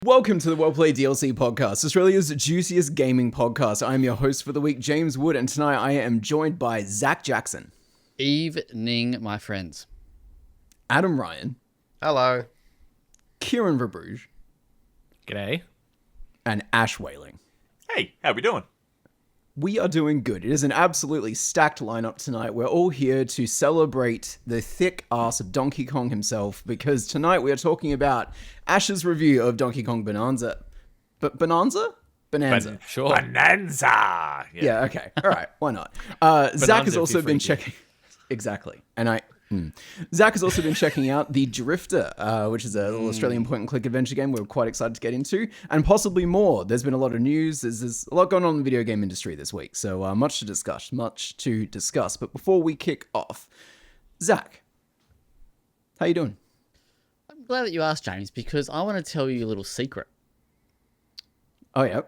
Welcome to the WellPlayed DLC podcast, Australia's juiciest gaming podcast. I'm your host for the week, James Wood, and tonight I am joined by Zach Jackson. Evening, my friends. Adam Ryan. Hello. Kieron Verbruge. G'day. And Ash Whaling. Hey, how we doing? We are doing good. It is an absolutely stacked lineup tonight. We're all here to celebrate the thick ass of Donkey Kong himself, because tonight we are talking about Ash's review of Donkey Kong Bananza. But Bananza? Bonanza. Sure. Bonanza! Yeah, okay. All right. Why not? Zach has also been checking... Exactly. And Zach has also been checking out The Drifter, which is a little Australian point-and-click adventure game we're quite excited to get into, and possibly more. There's been a lot of news. There's a lot going on in the video game industry this week, so much to discuss. But before we kick off, Zach, how you doing? I'm glad that you asked, James, because I want to tell you a little secret. Oh, yeah.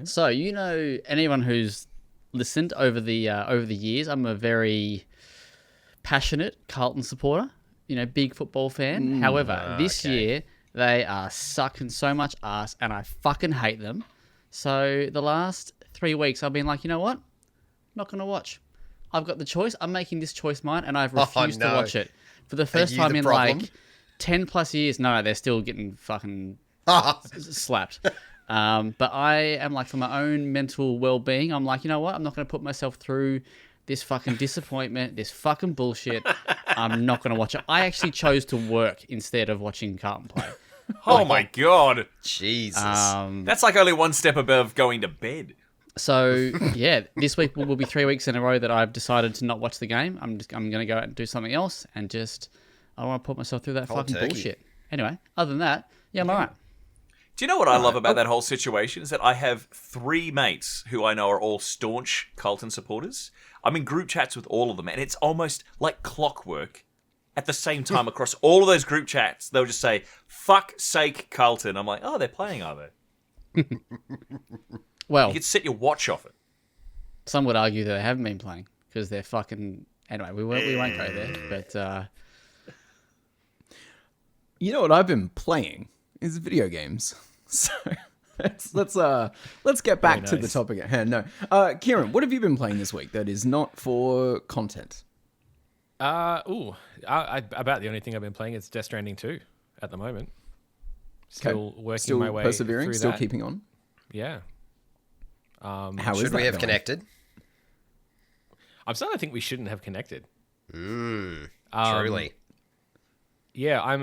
So, you know, anyone who's listened over the years, I'm a very passionate Carlton supporter, you know, big football fan. However, this year they are sucking so much ass and I fucking hate them. So the last 3 weeks I've been like, you know what? Not going to watch. I've got the choice. I'm making this choice mine and I've refused to watch it. For the first time in like 10 plus years. No, they're still getting fucking slapped. But I am like, for my own mental well-being, I'm like, you know what? I'm not going to put myself through this fucking disappointment, this fucking bullshit. I'm not going to watch it. I actually chose to work instead of watching Carlton play. Oh my god. Jesus. That's like only one step above going to bed. So, yeah, this week will be 3 weeks in a row that I've decided to not watch the game. I'm going to go out and do something else and I don't want to put myself through that fucking bullshit. Anyway, other than that, yeah, I'm all right. Do you know what I love about that whole situation? Is that I have 3 mates who I know are all staunch Carlton supporters. I'm in group chats with all of them, and it's almost like clockwork. At the same time, across all of those group chats, they'll just say, "Fuck sake, Carlton." I'm like, oh, they're playing, are they? Well, you could set your watch off it. Some would argue that they haven't been playing because they're fucking... Anyway, we won't go there, but... You know what I've been playing is video games. So let's get back to the topic at hand. No, Kieron, what have you been playing this week that is not for content? About the only thing I've been playing is Death Stranding 2 at the moment. Still working my way persevering, through still that. keeping on. Yeah. How Should is we that have going? connected? I'm starting to think we shouldn't have connected. Truly. Yeah, I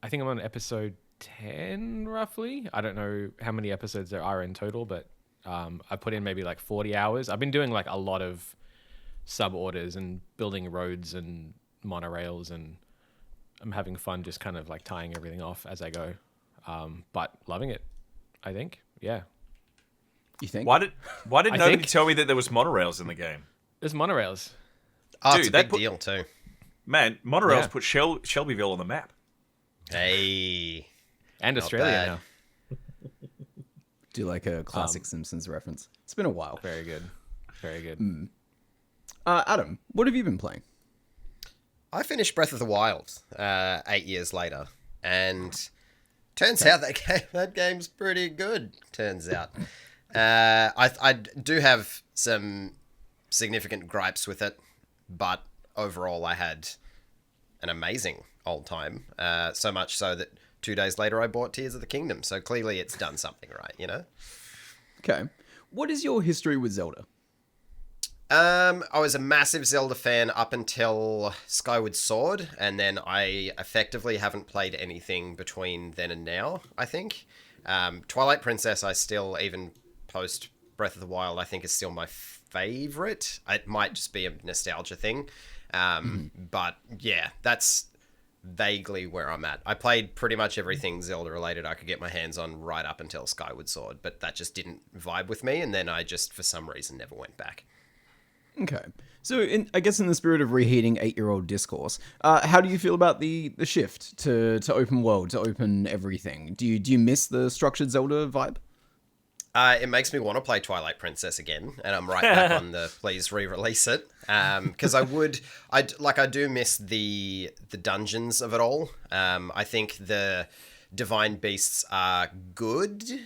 think I'm on episode 10 roughly. I don't know how many episodes there are in total, but I put in maybe like 40 hours. I've been doing like a lot of sub orders and building roads and monorails, and I'm having fun just kind of like tying everything off as I go. But loving it, I think. Yeah. You think? Why did nobody tell me that there was monorails in the game? There's monorails. Oh, Dude, it's a big deal too. Man, monorails put Shelbyville on the map. Hey. And Not Australia bad. now. Do like a classic Simpsons reference. It's been a while. Very good. Very good. Adam, what have you been playing? I finished Breath of the Wild 8 years later, and turns out that game's pretty good. Turns out, I do have some significant gripes with it, but overall I had an amazing old time. So much so that 2 days later I bought Tears of the Kingdom. So clearly it's done something right, you know? Okay. What is your history with Zelda? I was a massive Zelda fan up until Skyward Sword, and then I effectively haven't played anything between then and now, I think. Twilight Princess, I still, even post Breath of the Wild, I think is still my favorite. It might just be a nostalgia thing. But yeah, that's vaguely where I'm at. I played pretty much everything Zelda related I could get my hands on right up until Skyward Sword, but that just didn't vibe with me, and then I just, for some reason, never went back. Okay. So I guess in the spirit of reheating 8-year-old discourse, how do you feel about the shift to open world, to open everything? Do you miss the structured Zelda vibe? It makes me want to play Twilight Princess again, and I'm right back on the please re-release it. Because I do miss the dungeons of it all. I think the divine beasts are good.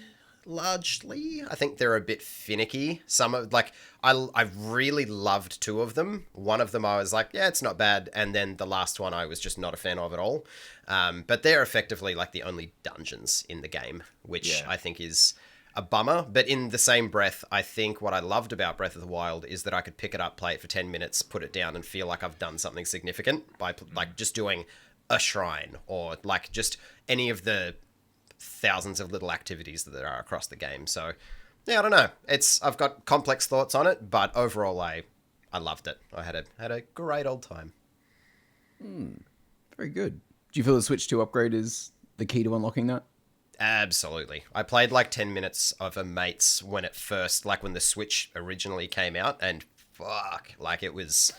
Largely, I think they're a bit finicky. Some of I really loved two of them. One of them I was like, yeah, it's not bad, and then the last one I was just not a fan of at all. But they're effectively like the only dungeons in the game, which I think is a bummer. But in the same breath, I think what I loved about Breath of the Wild is that I could pick it up, play it for 10 minutes, put it down, and feel like I've done something significant by like just doing a shrine or like just any of the thousands of little activities that there are across the game. So yeah, I don't know. I've got complex thoughts on it, but overall I loved it. I had a great old time. Very good. Do you feel the Switch 2 upgrade is the key to unlocking that? Absolutely. I played like 10 minutes of a mate's when it first, like when the Switch originally came out, and fuck, like it was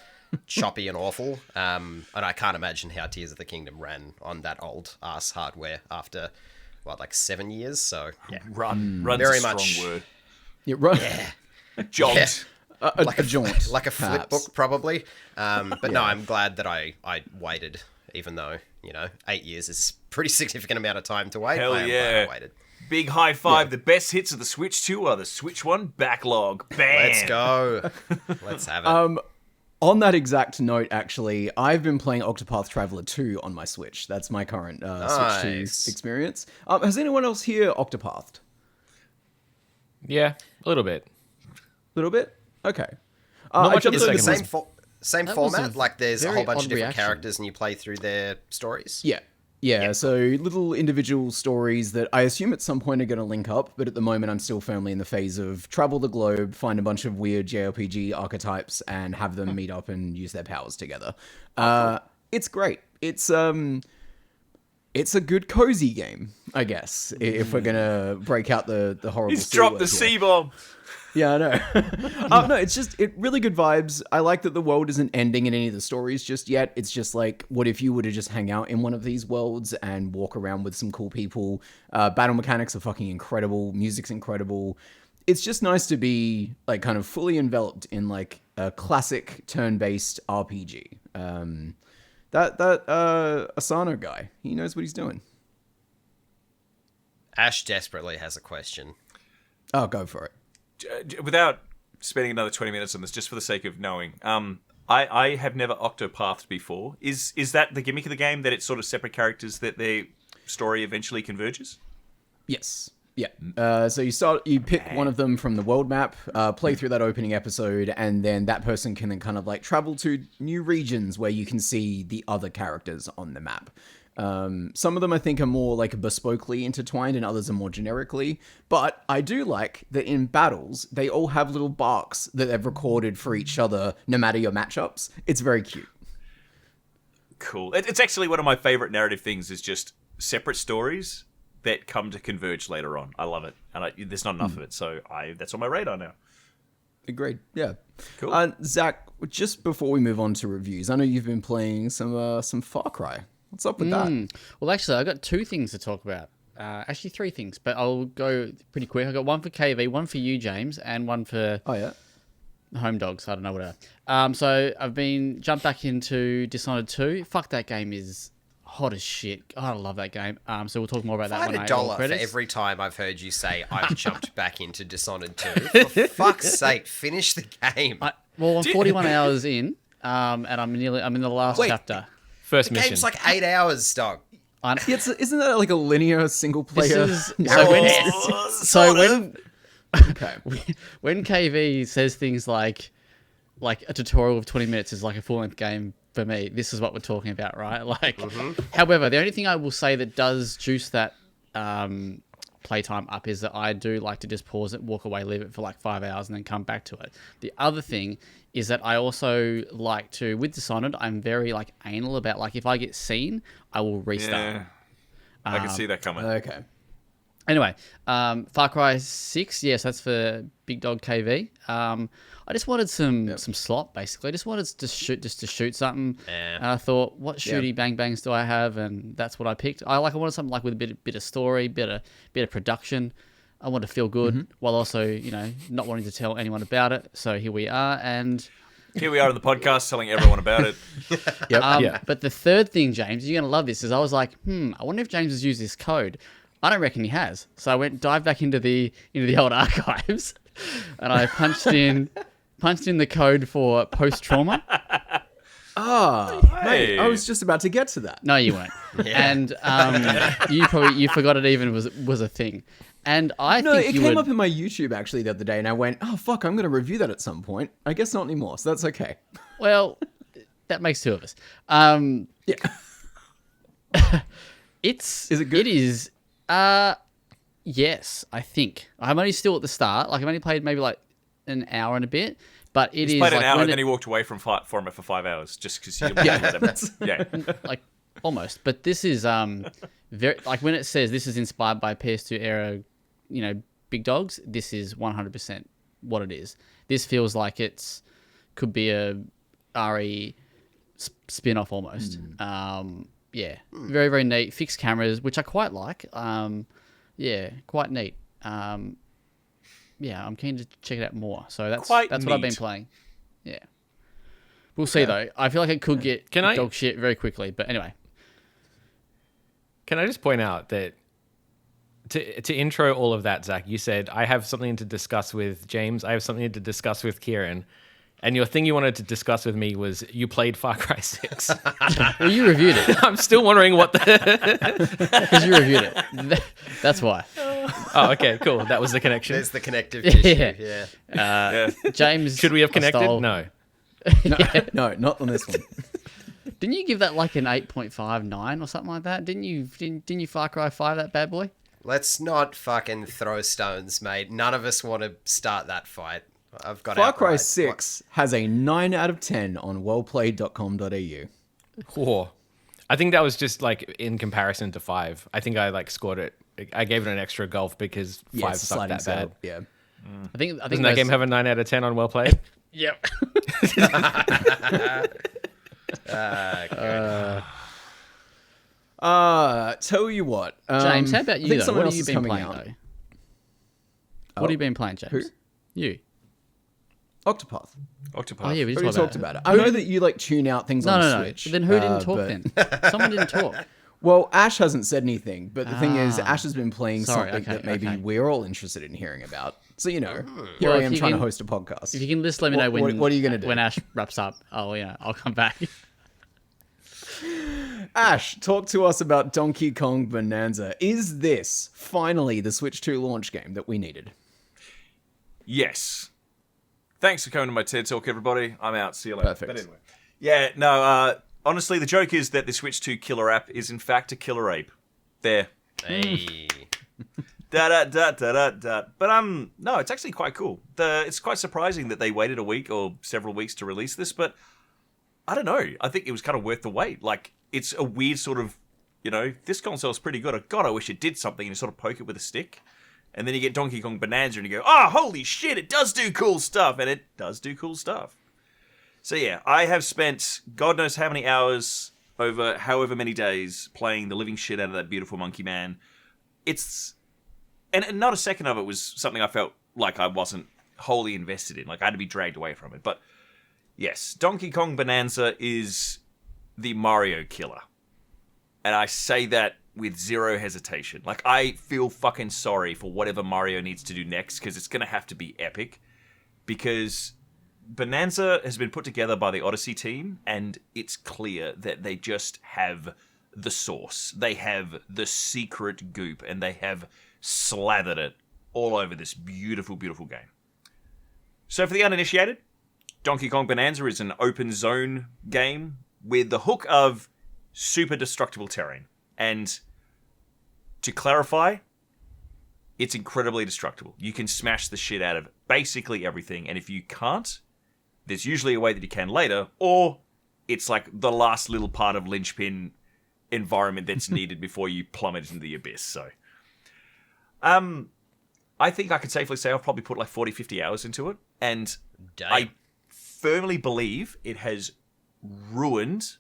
choppy and awful. And I can't imagine how Tears of the Kingdom ran on that old Arse hardware after like 7 years. So yeah, Run's very a strong much word. Yeah, right. Yeah. Jaunt. A jaunt, like a flip perhaps. book probably. But no, I'm glad that I waited, even though 8 years is a pretty significant amount of time to wait. Hell I am yeah. glad I waited. Big high five. The best hits of the Switch 2 are the Switch 1 backlog. Bam. Let's go. Let's have it. On that exact note, actually, I've been playing Octopath Traveler 2 on my Switch. That's my current Switch 2 experience. Has anyone else here Octopathed? Yeah, a little bit. A little bit? Okay. Not much of the Is it the second one. same That was format? a Like there's a very whole bunch odd of different reaction. characters and you play through their stories? Yeah, so little individual stories that I assume at some point are going to link up, but at the moment I'm still firmly in the phase of travel the globe, find a bunch of weird JRPG archetypes, and have them meet up and use their powers together. It's great. It's a good cozy game, I guess, if we're going to break out the horrible He's C dropped word the here. C-bomb. Yeah, I know. No, it's really good vibes. I like that the world isn't ending in any of the stories just yet. It's just like, what if you were to just hang out in one of these worlds and walk around with some cool people? Battle mechanics are fucking incredible. Music's incredible. It's just nice to be like kind of fully enveloped in like a classic turn-based RPG. That Asano guy, he knows what he's doing. Ash desperately has a question. Oh, go for it. Without spending another 20 minutes on this, just for the sake of knowing, I have never Octopathed before. Is that the gimmick of the game, that it's sort of separate characters that their story eventually converges? Yes. Yeah. So you pick one of them from the world map, play through that opening episode, and then that person can then kind of like travel to new regions where you can see the other characters on the map. Some of them I think are more like bespokely intertwined and others are more generically, but I do like that in battles, they all have little barks that they've recorded for each other, no matter your matchups. It's very cute. Cool. It's actually one of my favorite narrative things, is just separate stories that come to converge later on. I love it. And there's not enough of it, so that's on my radar now. Agreed. Yeah. Cool. Zach, just before we move on to reviews, I know you've been playing some Far Cry. What's up with that? Well, actually, I got two things to talk about. Actually, three things, but I'll go pretty quick. I got one for KV, one for you, James, and one for Home Dogs. I don't know what. So I've been jumped back into Dishonored 2. Fuck, that game is hot as shit. God, I love that game. So we'll talk more about that when I roll $1 for credits. every time I've heard you say I've jumped back into Dishonored 2. For fuck's sake, finish the game. I'm 41 hours in, and I'm in the last chapter. First The mission. game's like 8 hours, dog. Isn't that like a linear single player? Okay. When KV says things like a tutorial of 20 minutes is like a full-length game for me, this is what we're talking about, right? Like, however, the only thing I will say that does juice that playtime up is that I do like to just pause it, walk away, leave it for like 5 hours, and then come back to it. The other thing is that I also like to, with Dishonored, I'm very like anal about like if I get seen, I will restart. Yeah. I can see that coming. Okay. Anyway, Far Cry 6, yes, that's for Big Dog KV. I just wanted some slot, basically. I just wanted to shoot something. Yeah. And I thought, what shooty bang bangs do I have? And that's what I picked. I wanted something like with a bit of story, bit of production. I wanted to feel good while also, not wanting to tell anyone about it. So here we are, and Here we are in the podcast telling everyone about it. Yep. But the third thing, James, you're gonna love this, is I was like, I wonder if James has used this code. I don't reckon he has. So I dived back into the old archives, and I punched in the code for post trauma. Mate, I was just about to get to that. No, you weren't. And you forgot it even was a thing. And I think it you came would... up in my YouTube actually the other day, and I went, "Oh fuck, I'm going to review that at some point." I guess not anymore, so that's okay. Well, that makes two of us. Yeah. Is it good? It is. Yes, I think. I'm only still at the start. Like I've only played maybe like an hour and a bit, but it He's is played like an hour when and then it- he walked away from it for 5 hours just because he yeah. like almost. But this is very like when it says this is inspired by PS2 era, big dogs. This is 100% what it is. This feels like could be a RE spin-off almost. Very, very neat. Fixed cameras, which I quite like. Quite neat. I'm keen to check it out more. So that's what I've been neat. playing. Yeah. We'll see though. I feel like it could get Can I- dog shit very quickly. But anyway. Can I just point out that to intro all of that, Zach, you said, I have something to discuss with James. I have something to discuss with Kieron. And your thing you wanted to discuss with me was you played Far Cry 6. Well, you reviewed it. I'm still wondering what the... Because you reviewed it. That's why. Oh, okay, cool. That was the connection. There's the connective tissue. Yeah. James. Should we have connected? stole- No. No, not on this one. Didn't you give that like an 8.59 or something like that? Didn't you Far Cry 5 that bad boy? Let's not fucking throw stones, mate. None of us want to start that fight. I've got Far Cry outright. 6 has a 9 out of 10 on wellplayed.com.au. Cool. I think that was just like in comparison to 5. I think I like scored it. I gave it an extra golf because 5 it's a sucked that bad. Yeah. I think Doesn't that game have a 9 out of 10 on Well Played? Yep. Tell you what. James, how about I you think though? someone What have else you is been coming playing out. though? What have you been playing, James? Who? You. Octopath. Octopath. Oh yeah, we We already just talked about it. I know that you like tune out things No, on no, no. Switch. Then who didn't talk but- then? Someone didn't talk. Well, Ash hasn't said anything, but the thing is, Ash has been playing Sorry, something okay, that maybe okay. we're all interested in hearing about. So, here Well, I if am you trying to can- host a podcast. If you can just let me know What- when. what are you gonna do? when Ash wraps up? I'll come back. Ash, talk to us about Donkey Kong Bonanza. Is this finally the Switch 2 launch game that we needed? Yes. Thanks for coming to my TED Talk, everybody. I'm out. See you later. Perfect. But anyway. Yeah, no, honestly, the joke is that the Switch 2 killer app is in fact a killer ape. There. Hey. Da-da-da-da-da-da. But, no, it's actually quite cool. It's quite surprising that they waited a week or several weeks to release this, but I don't know. I think it was kind of worth the wait. Like, it's a weird sort of, this console's pretty good. God, I wish it did something, and you sort of poke it with a stick. And then you get Donkey Kong Bonanza and you go, oh, holy shit, it does do cool stuff. And it does do cool stuff. So yeah, I have spent God knows how many hours over however many days playing the living shit out of that beautiful monkey man. And not a second of it was something I felt like I wasn't wholly invested in. Like I had to be dragged away from it. But yes, Donkey Kong Bonanza is the Mario killer. And I say that with zero hesitation. Like, I feel fucking sorry for whatever Mario needs to do next, because it's going to have to be epic. Because Bonanza has been put together by the Odyssey team, and it's clear that they just have the sauce. They have the secret goop, and they have slathered it all over this beautiful, beautiful game. So for the uninitiated, Donkey Kong Bonanza is an open zone game with the hook of super destructible terrain. And to clarify, it's incredibly destructible. You can smash the shit out of basically everything, and if you can't, there's usually a way that you can later, or it's like the last little part of linchpin environment that's needed before you plummet into the abyss. So, I think I could safely say I've probably put like 40, 50 hours into it, and Damn. I firmly believe it has ruined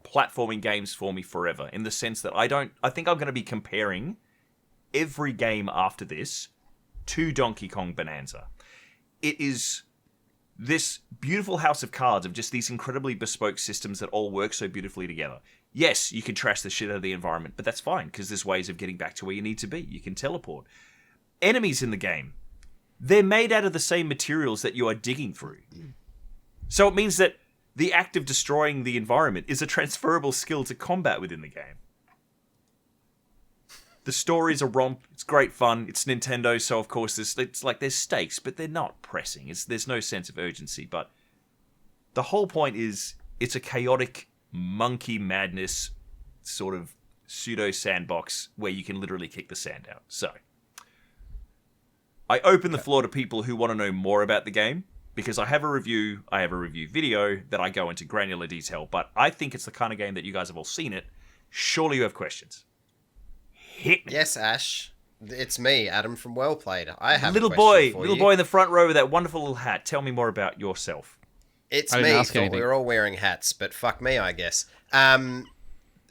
platforming games for me forever, in the sense that I think I'm going to be comparing every game after this to Donkey Kong Bonanza. It is this beautiful house of cards of just these incredibly bespoke systems that all work so beautifully together. Yes, you can trash the shit out of the environment, but that's fine, because there's ways of getting back to where you need to be. You can teleport. Enemies in the game, they're made out of the same materials that you are digging through. So it means that the act of destroying the environment is a transferable skill to combat within the game. The story's a romp. It's great fun. It's Nintendo, so of course there's stakes, but they're not pressing. There's no sense of urgency. But the whole point is it's a chaotic monkey madness sort of pseudo sandbox where you can literally kick the sand out. So I open the floor to people who want to know more about the game, because I have a review video that I go into granular detail, but I think it's the kind of game that you guys have all seen it. Surely you have questions. Hit me. Yes, Ash. It's me, Adam from WellPlayed. I have little a question for boy you. in the front row with that wonderful little hat. Tell me more about yourself. It's I didn't me. ask Thought anything. we were all wearing hats, but fuck me, I guess.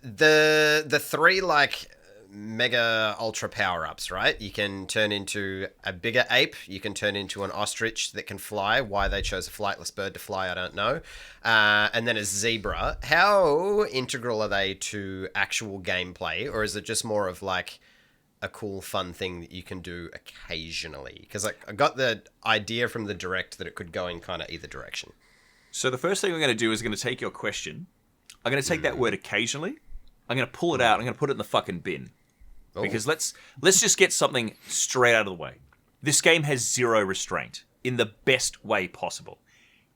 The three like mega ultra power ups, right? You can turn into a bigger ape. You can turn into an ostrich that can fly. Why they chose a flightless bird to fly, I don't know. And then a zebra. How integral are they to actual gameplay, or is it just more of like a cool, fun thing that you can do occasionally? Because I got the idea from the direct that it could go in kind of either direction. So the first thing I'm going to do is going to take your question. I'm going to take that word occasionally. I'm going to pull it out. I'm going to put it in the fucking bin. Oh. Because let's just get something straight out of the way. This game has zero restraint in the best way possible.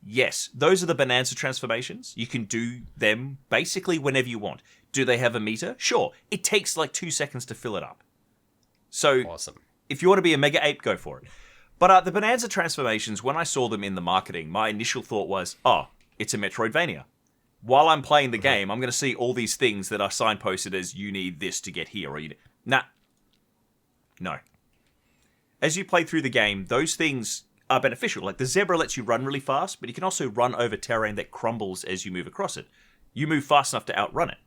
Yes, those are the Bananza transformations. You can do them basically whenever you want. Do they have a meter? Sure. It takes like 2 seconds to fill it up. So Awesome. if you want to be a mega ape, go for it. But the Bananza transformations, when I saw them in the marketing, my initial thought was, oh, it's a Metroidvania. While I'm playing the game, I'm going to see all these things that are signposted as you need this to get here. Or nah. No. As you play through the game, those things are beneficial. Like the zebra lets you run really fast, but you can also run over terrain that crumbles as you move across it. You move fast enough to outrun it.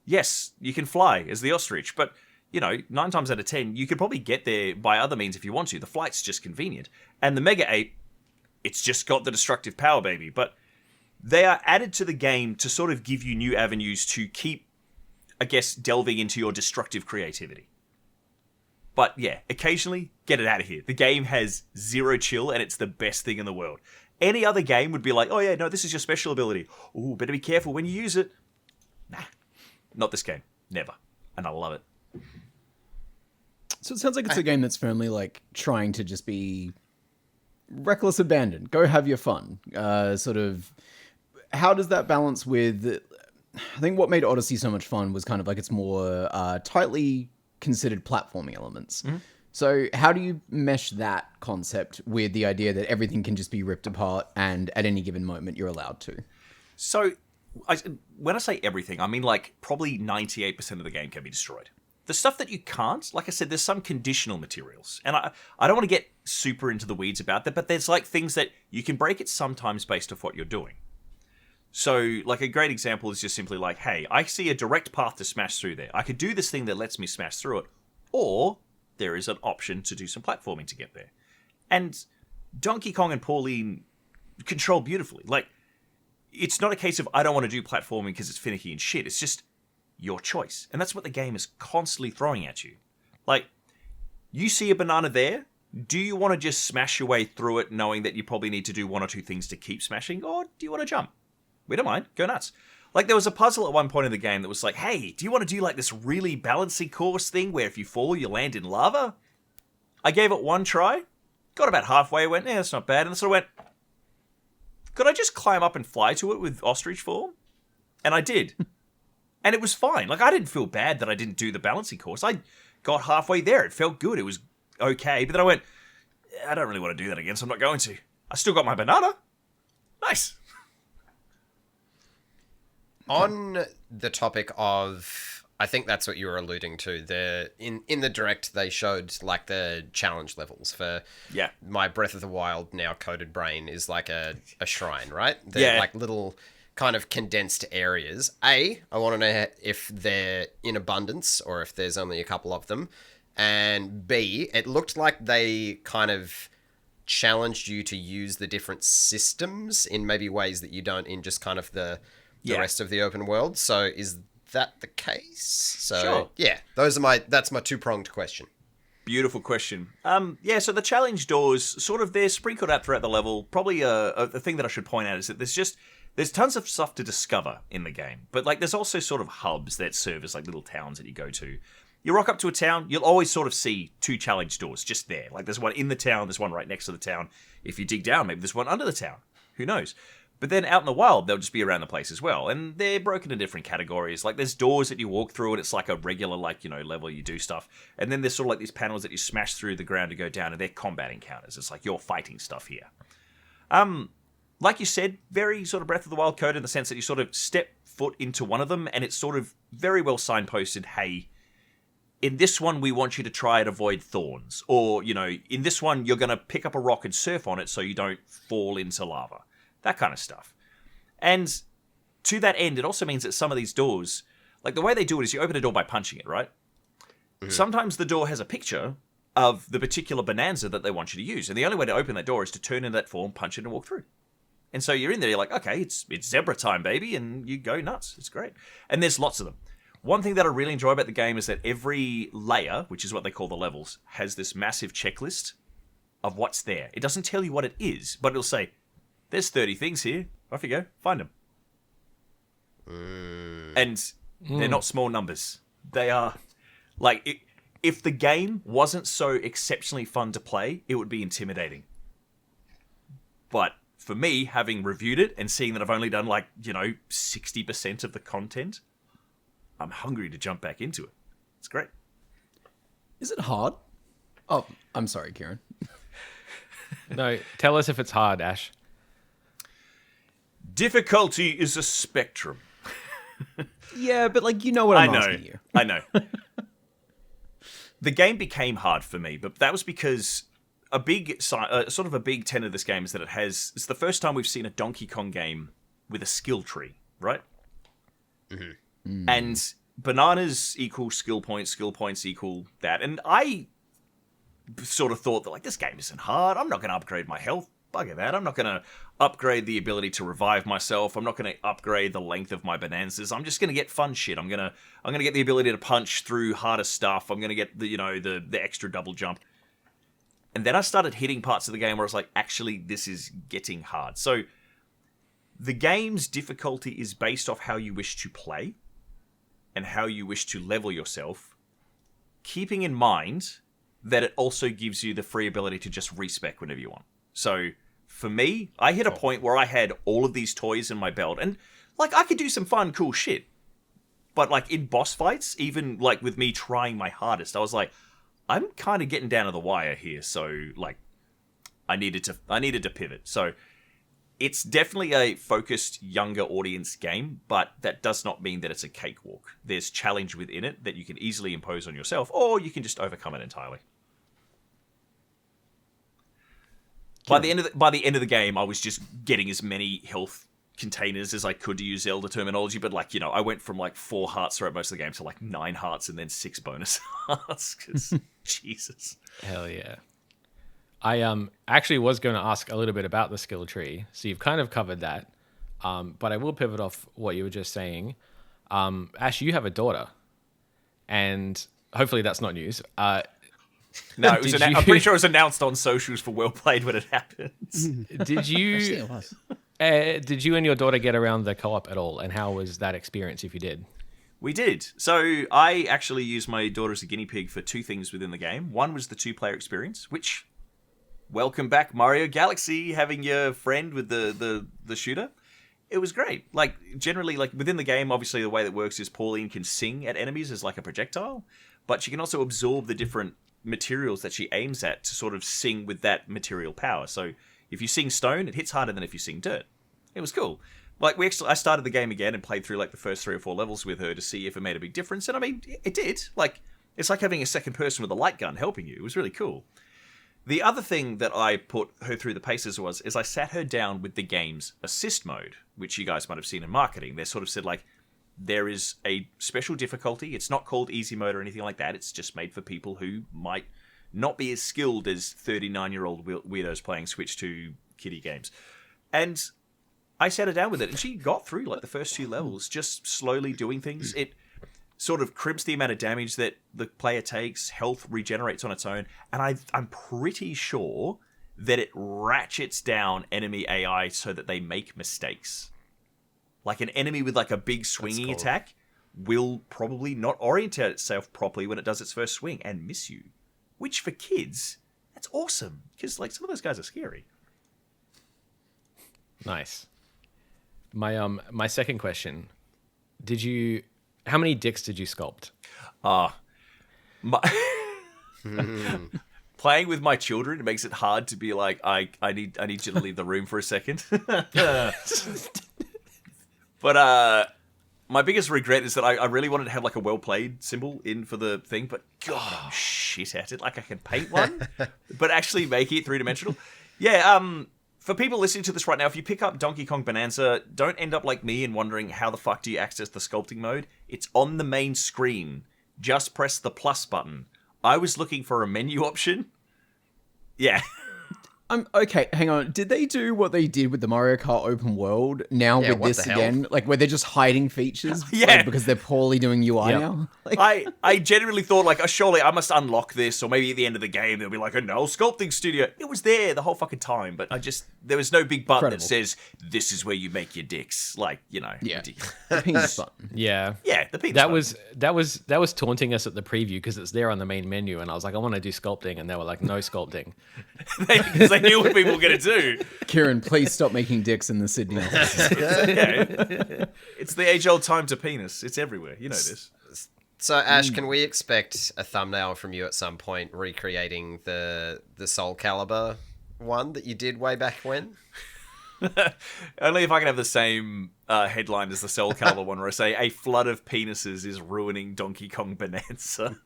Yes, you can fly as the ostrich, but 9 times out of 10, you could probably get there by other means if you want to. The flight's just convenient. And the Mega Ape, it's just got the destructive power, baby. But they are added to the game to sort of give you new avenues to keep, I guess, delving into your destructive creativity. But yeah, occasionally, get it out of here. The game has zero chill, and it's the best thing in the world. Any other game would be like, oh yeah, no, this is your special ability. Ooh, better be careful when you use it. Nah, not this game. Never. And I love it. So it sounds like it's a game that's firmly like trying to just be reckless abandon. Go have your fun. Sort of. How does that balance with? I think what made Odyssey so much fun was kind of like its more tightly considered platforming elements. Mm-hmm. So how do you mesh that concept with the idea that everything can just be ripped apart and at any given moment you're allowed to? So when I say everything, I mean like probably 98% of the game can be destroyed. The stuff that you can't, like I said, there's some conditional materials. And I don't want to get super into the weeds about that, but there's like things that you can break it sometimes based off what you're doing. So like a great example is just simply like, hey, I see a direct path to smash through there. I could do this thing that lets me smash through it. Or there is an option to do some platforming to get there. And Donkey Kong and Pauline control beautifully. Like, it's not a case of I don't want to do platforming because it's finicky and shit. It's just your choice. And that's what the game is constantly throwing at you. Like, you see a banana there. Do you want to just smash your way through it knowing that you probably need to do one or two things to keep smashing? Or do you want to jump? We don't mind. Go nuts. Like, there was a puzzle at one point in the game that was like, hey, do you want to do like this really balancing course thing where if you fall, you land in lava? I gave it one try. Got about halfway, went, that's not bad. And then sort of went, could I just climb up and fly to it with ostrich form? And I did. And it was fine. Like, I didn't feel bad that I didn't do the balancing course. I got halfway there. It felt good. It was okay. But then I went, I don't really want to do that again, so I'm not going to. I still got my banana. Nice. On the topic of, I think that's what you were alluding to. In the direct, they showed like the challenge levels for my Breath of the Wild now coded brain is like a shrine, right? They're like little kind of condensed areas. I want to know if they're in abundance or if there's only a couple of them. And B, it looked like they kind of challenged you to use the different systems in maybe ways that you don't in just kind of the rest of the open world. So is that the case? So Sure. yeah, that's my two-pronged question. Beautiful question. So the challenge doors, sort of, they're sprinkled out throughout the level. Probably the thing that I should point out is that there's tons of stuff to discover in the game. But like, there's also sort of hubs that serve as like little towns that you go to. You rock up to a town, you'll always sort of see two challenge doors just there. Like, there's one in the town, there's one right next to the town. If you dig down, maybe there's one under the town. Who knows? But then out in the wild, they'll just be around the place as well. And they're broken into different categories. Like, there's doors that you walk through, and it's like a regular, like, you know, level you do stuff. And then there's sort of like these panels that you smash through the ground to go down, and they're combat encounters. It's like you're fighting stuff here. Like you said, very sort of Breath of the Wild code in the sense that you sort of step foot into one of them, and it's sort of very well signposted, hey, in this one, we want you to try and avoid thorns. Or, you know, in this one, you're going to pick up a rock and surf on it so you don't fall into lava. That kind of stuff. And to that end, it also means that some of these doors, like the way they do it is you open a door by punching it, right? Mm-hmm. Sometimes the door has a picture of the particular Bananza that they want you to use. And the only way to open that door is to turn in that form, punch it, and walk through. And so you're in there, you're like, okay, it's zebra time, baby, and you go nuts. It's great. And there's lots of them. One thing that I really enjoy about the game is that every layer, which is what they call the levels, has this massive checklist of what's there. It doesn't tell you what it is, but it'll say, there's 30 things here. Off you go. Find them. And they're not small numbers. They are, like, if the game wasn't so exceptionally fun to play, it would be intimidating. But for me, having reviewed it and seeing that I've only done, like, you know, 60% of the content, I'm hungry to jump back into it. It's great. Is it hard? Oh, I'm sorry, Kieron. No, tell us if it's hard, Ash. Difficulty is a spectrum. Yeah, but like, you know what I'm asking you. I know. The game became hard for me, but that was because a big sort of a big tenet of this game is that it's the first time we've seen a Donkey Kong game with a skill tree, right? Mm-hmm. And bananas equal skill points equal that. And I sort of thought that, like, this game isn't hard. I'm not going to upgrade my health. Bugger that. I'm not going to upgrade the ability to revive myself. I'm not going to upgrade the length of my bonanzas. I'm just going to get fun shit. I'm going to get the ability to punch through harder stuff. I'm going to get the extra double jump. And then I started hitting parts of the game where I was like, actually, this is getting hard. So the game's difficulty is based off how you wish to play and how you wish to level yourself, keeping in mind that it also gives you the free ability to just respec whenever you want. So for me, I hit a point where I had all of these toys in my belt, and like, I could do some fun, cool shit. But like, in boss fights, even like with me trying my hardest, I was like, I'm kind of getting down to the wire here. So like, I needed to pivot. So it's definitely a focused younger audience game, but that does not mean that it's a cakewalk. There's challenge within it that you can easily impose on yourself, or you can just overcome it entirely. By the end of the game, I was just getting as many health containers as I could, to use Zelda terminology. But like, you know, I went from like 4 hearts throughout most of the game to like 9 hearts and then 6 bonus hearts. Because Jesus, hell yeah! I actually was going to ask a little bit about the skill tree, so you've kind of covered that. But I will pivot off what you were just saying. Ash, you have a daughter, and hopefully that's not news. No, it was I'm pretty sure it was announced on socials for WellPlayed when it happens. Did you? Actually, it was. Did you and your daughter get around the co-op at all? And how was that experience, if you did? We did. So I actually used my daughter as a guinea pig for 2 things within the game. One was the 2-player experience, which, welcome back Mario Galaxy, having your friend with the shooter. It was great. Like, generally, like within the game, obviously the way that works is Pauline can sing at enemies as like a projectile, but she can also absorb the different materials that she aims at to sort of sing with that material power. So if you sing stone, it hits harder than if you sing dirt. It was cool. Like, I started the game again and played through like the first 3 or 4 levels with her to see if it made a big difference. And I mean, it did. Like, it's like having a second person with a light gun helping you. It was really cool. The other thing that I put her through the paces is I sat her down with the game's assist mode, which you guys might have seen in marketing. They sort of said, like, there is a special difficulty. It's not called easy mode or anything like that. It's just made for people who might not be as skilled as 39-year-old weirdos playing Switch 2 kiddie games. And I sat her down with it, and she got through like the first few levels, just slowly doing things. It sort of crimps the amount of damage that the player takes, health regenerates on its own, and I'm pretty sure that it ratchets down enemy AI so that they make mistakes. Like an enemy with like a big swinging attack will probably not orientate itself properly when it does its first swing and miss you. Which for kids, that's awesome, because like some of those guys are scary. Nice. My second question: how many dicks did you sculpt? Playing with my children, it makes it hard to be like, I need you to leave the room for a second. But my biggest regret is that I really wanted to have like a well-played symbol in for the thing, but God, I'm shit at it. Like I can paint one, but actually making it three-dimensional. Yeah, for people listening to this right now, if you pick up Donkey Kong Bananza, don't end up like me and wondering how the fuck do you access the sculpting mode. It's on the main screen. Just press the plus button. I was looking for a menu option. Yeah. Okay, hang on. Did they do what they did with the Mario Kart open world now with this again? Like, where they're just hiding features because they're poorly doing UI now? Like, I genuinely thought, like, oh, surely I must unlock this, or maybe at the end of the game there'll be like a null sculpting studio. It was there the whole fucking time, but there was no big button that says, this is where you make your dicks. Like, you know. Yeah. The penis button. Yeah. Yeah, the penis button. That was taunting us at the preview because it's there on the main menu, and I was like, I want to do sculpting, and they were like, no sculpting. Because they knew what people were going to do. Kieron, please stop making dicks in the Sydney office. It's the age-old time to penis. It's everywhere. You know this. So, Ash, can we expect a thumbnail from you at some point recreating the Soul Calibur one that you did way back when? Only if I can have the same headline as the Soul Calibur one, where I say, a flood of penises is ruining Donkey Kong Bananza.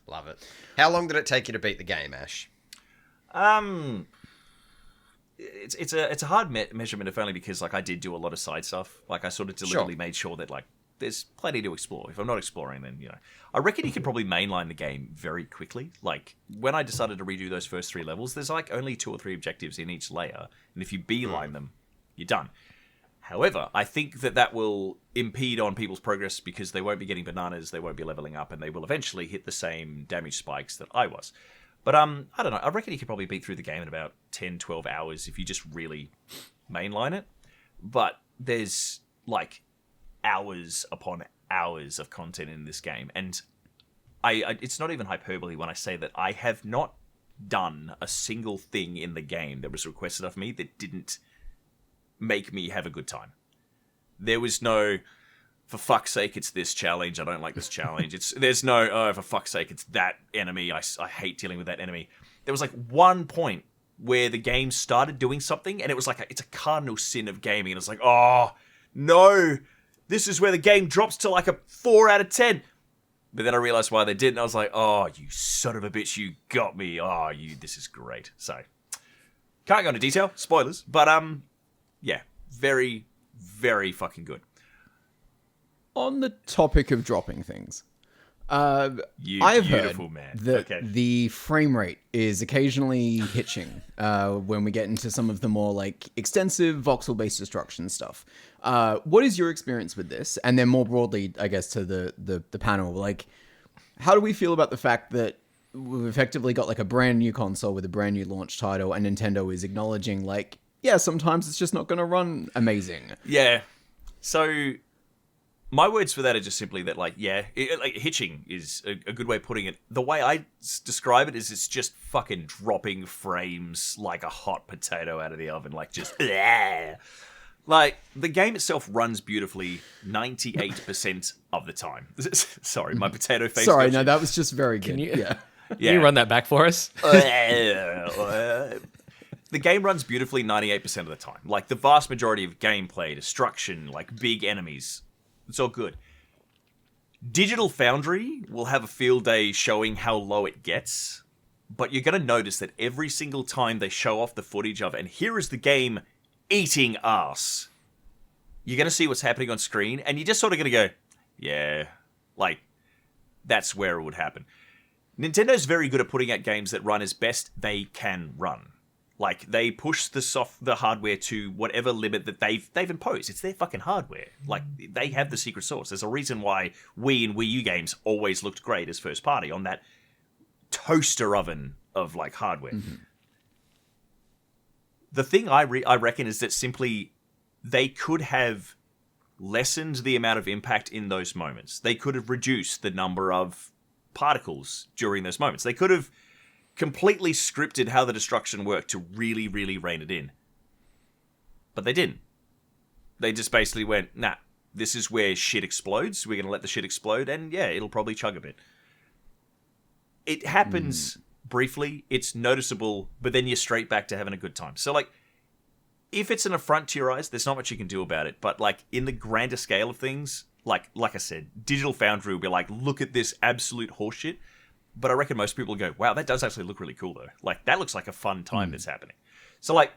Love it. How long did it take you to beat the game, Ash? It's a hard measurement, if only because like I did do a lot of side stuff. Like I sort of deliberately made sure that like there's plenty to explore. If I'm not exploring, then you know, I reckon you could probably mainline the game very quickly. Like when I decided to redo those first 3 levels, there's like only 2 or 3 objectives in each layer, and if you beeline them, you're done. However, I think that will impede on people's progress because they won't be getting bananas, they won't be leveling up, and they will eventually hit the same damage spikes that I was. But I don't know. I reckon you could probably beat through the game in about 10, 12 hours if you just really mainline it. But there's like hours upon hours of content in this game, and I it's not even hyperbole when I say that I have not done a single thing in the game that was requested of me that didn't make me have a good time. There was no, for fuck's sake, it's this challenge, I don't like this challenge. There's no, oh, for fuck's sake, it's that enemy, I hate dealing with that enemy. There was like one point where the game started doing something, and it was like, it's a cardinal sin of gaming, and it's like, oh, no, this is where the game drops to like a 4 out of 10. But then I realized why they didn't, I was like, oh, you son of a bitch, you got me. Oh, this is great. So, can't go into detail, spoilers, but yeah, very, very fucking good. On the topic of dropping things, I've heard that the frame rate is occasionally hitching when we get into some of the more like extensive voxel-based destruction stuff. What is your experience with this? And then more broadly, I guess, to the panel, like, how do we feel about the fact that we've effectively got like a brand new console with a brand new launch title, and Nintendo is acknowledging like, yeah, sometimes it's just not going to run amazing. Yeah. So my words for that are just simply that, like, yeah, like hitching is a good way of putting it. The way I describe it is it's just fucking dropping frames like a hot potato out of the oven, like just like the game itself runs beautifully 98% of the time. Sorry, my potato face. Sorry, no, that was just very good. Can you run that back for us? The game runs beautifully 98% of the time. Like, the vast majority of gameplay, destruction, like, big enemies. It's all good. Digital Foundry will have a field day showing how low it gets, but you're going to notice that every single time they show off the footage of, and here is the game eating Arse, you're going to see what's happening on screen, and you're just sort of going to go, yeah, like, that's where it would happen. Nintendo's very good at putting out games that run as best they can run. Like, they push the hardware to whatever limit that they've imposed. It's their fucking hardware. Like, they have the secret sauce. There's a reason why Wii and Wii U games always looked great as first party on that toaster oven of, like, hardware. Mm-hmm. The thing I reckon is that simply they could have lessened the amount of impact in those moments. They could have reduced the number of particles during those moments. They could have completely scripted how the destruction worked to really, really rein it in. But they didn't. They just basically went, nah, this is where shit explodes. We're going to let the shit explode, and yeah, it'll probably chug a bit. It happens briefly, it's noticeable, but then you're straight back to having a good time. So, like, if it's an affront to your eyes, there's not much you can do about it. But, like, in the grander scale of things, like I said, Digital Foundry will be like, look at this absolute horseshit. But I reckon most people go, wow, that does actually look really cool, though. Like, that looks like a fun time that's happening. So, like,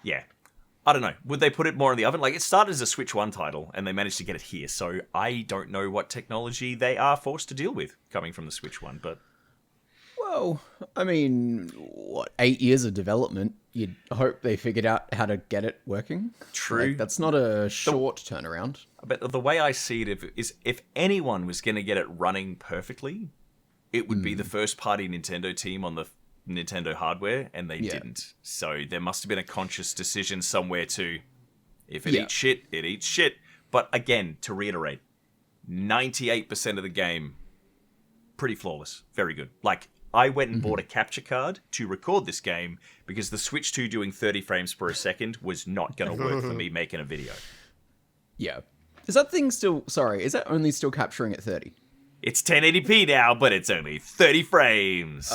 yeah. I don't know. Would they put it more in the oven? Like, it started as a Switch 1 title, and they managed to get it here. So, I don't know what technology they are forced to deal with coming from the Switch 1, but... Well, I mean, 8 years of development. You'd hope they figured out how to get it working. True. Like, that's not a short turnaround. But the way I see it is if anyone was going to get it running perfectly, it would be the first-party Nintendo team on the Nintendo hardware, and they didn't. So there must have been a conscious decision somewhere to, if it eats shit, it eats shit. But again, to reiterate, 98% of the game, pretty flawless. Very good. Like, I went and bought a capture card to record this game because the Switch 2 doing 30 frames per second was not going to work for me making a video. Yeah. Is that thing still... Sorry, is that only still capturing at 30? It's 1080p now, but it's only 30 frames.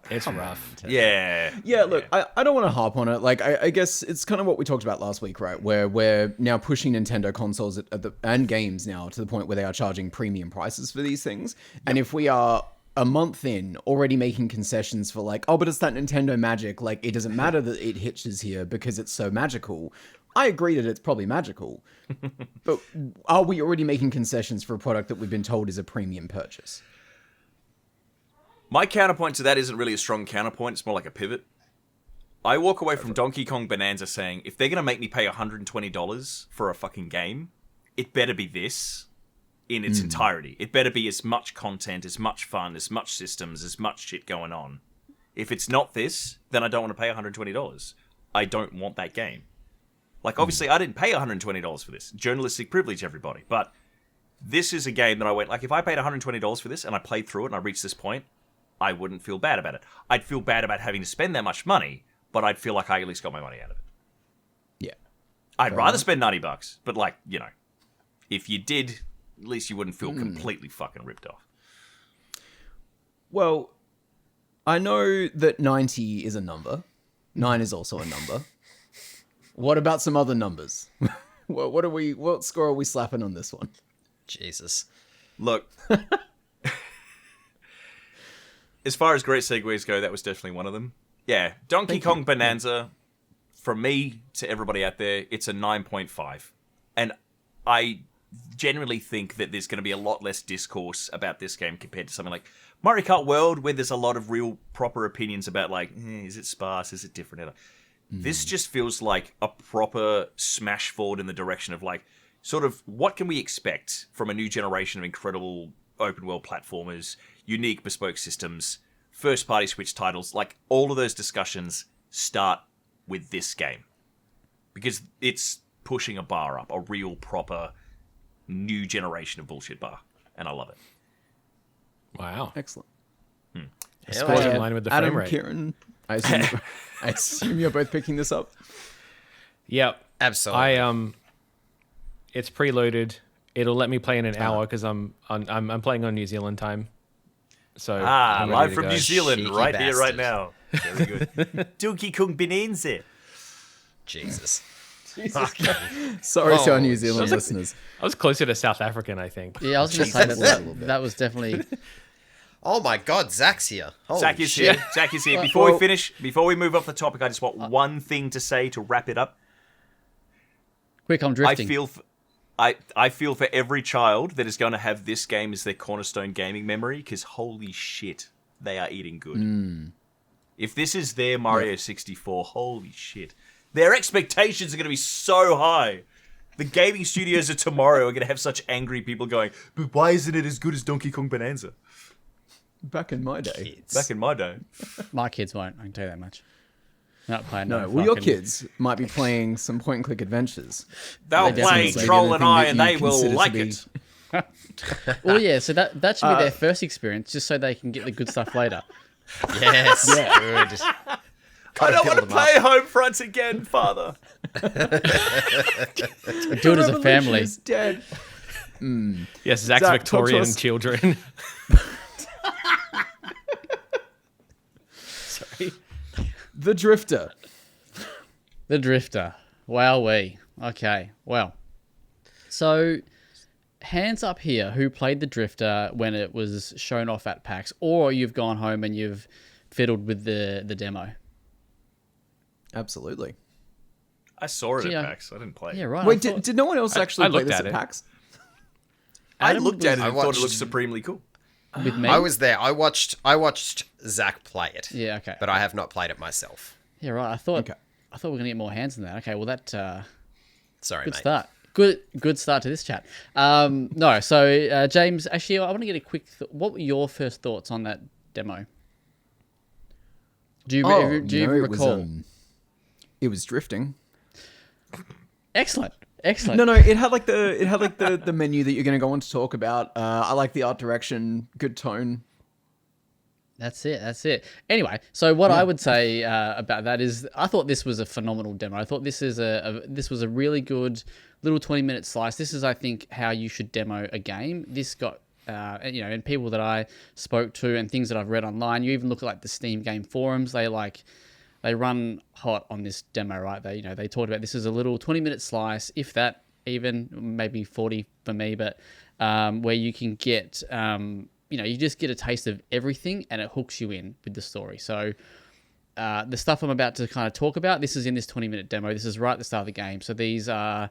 It's rough. Yeah. Yeah, look, I don't want to harp on it. Like, I guess it's kind of what we talked about last week, right? Where we're now pushing Nintendo consoles and games now to the point where they are charging premium prices for these things. Yep. And if we are a month in already making concessions for like, oh, but it's that Nintendo magic. Like, it doesn't matter that it hitches here because it's so magical. I agree that it's probably magical, but are we already making concessions for a product that we've been told is a premium purchase? My counterpoint to that isn't really a strong counterpoint. It's more like a pivot. I walk away from Donkey Kong Bonanza saying, if they're going to make me pay $120 for a fucking game, it better be this in its entirety. It better be as much content, as much fun, as much systems, as much shit going on. If it's not this, then I don't want to pay $120. I don't want that game. Like, obviously, I didn't pay $120 for this. Journalistic privilege, everybody. But this is a game that I went, like, if I paid $120 for this and I played through it and I reached this point, I wouldn't feel bad about it. I'd feel bad about having to spend that much money, but I'd feel like I at least got my money out of it. Yeah. I'd rather spend $90, but, like, you know, if you did, at least you wouldn't feel completely fucking ripped off. Well, I know that 90 is a number. 9 is also a number. What about some other numbers? What score are we slapping on this one? Jesus. Look, as far as great segues go, that was definitely one of them. Yeah, Donkey Kong Bonanza, from me to everybody out there, it's a 9.5. And I generally think that there's going to be a lot less discourse about this game compared to something like Mario Kart World, where there's a lot of real proper opinions about, like, is it sparse, is it different? This just feels like a proper smash forward in the direction of, like, sort of what can we expect from a new generation of incredible open world platformers, unique bespoke systems, first party Switch titles. Like, all of those discussions start with this game because it's pushing a bar up, a real proper new generation of bullshit bar, and I love it. Wow. Excellent. Scores in line with the Adam, frame rate. Kieron, I assume you're both picking this up. Yep. Absolutely. It's preloaded. It'll let me play in an hour because I'm playing on New Zealand time. So I'm ready live to from go. New Zealand, Cheeky right here, right bastard. now. Very good. Donkey Kong Bonanza. Jesus. Sorry to our New Oh, Zealand listeners. I was closer to South African, I think. Yeah, I was going to say that was definitely... Oh my God, Zach's here. Holy Zach is shit. here. Zach is here. Before we move off the topic, I just want one thing to say to wrap it up. Quick, I'm drifting. I feel for every child that is going to have this game as their cornerstone gaming memory, because holy shit, they are eating good. If this is their Mario 64, holy shit. Their expectations are going to be so high. The gaming studios of tomorrow are going to have such angry people going, but why isn't it as good as Donkey Kong Bonanza? Back in my day. Kids. Back in my day. My kids won't. I can tell you that much. Not playing. No, well, your kids might be playing some point-and-click adventures. They'll They play definitely Troll and anything I, that and you they will consider to like be- it. Well, yeah. So that should be their first experience, just so they can get the good stuff later. Yes. Good. I don't want to build them up. play Homefront again, Father. Do it as a family. Is dead. Yes, Zach's Zach, talk to Victorian us. children. Sorry. The Drifter. The Drifter. Wowee. Okay. Well. So, hands up here who played the Drifter when it was shown off at PAX, or you've gone home and you've fiddled with the demo. Absolutely. I saw it Yeah. at PAX. I didn't play it. Yeah, right. Wait, did no one else actually I play looked this at at it. PAX? I Adam looked at it I and thought it watched- looked supremely cool. with me. I was there. I watched Zach play it. Yeah. Okay. But I have not played it myself. Yeah. Right. I thought. Okay. I thought we were gonna get more hands than that. Okay. Well, that. Sorry, Good mate. start. Good start to this chat. No, so James, actually, I want to get a quick. What were your first thoughts on that demo? Do you even recall? It was drifting. Excellent. No, it had like the menu that you're going to go on to talk about. I like the art direction, good tone. That's it. Anyway, so what I would say about that is, I thought this was a phenomenal demo. I thought this was a really good little 20-minute slice. This is, I think, how you should demo a game. This got and people that I spoke to and things that I've read online. You even look at like the Steam game forums. They run hot on this demo, right? They talked about this as a little 20-minute slice, if that, even maybe 40 for me, but where you can get you just get a taste of everything and it hooks you in with the story. So the stuff I'm about to kind of talk about, this is in this 20-minute demo. This is right at the start of the game. So these are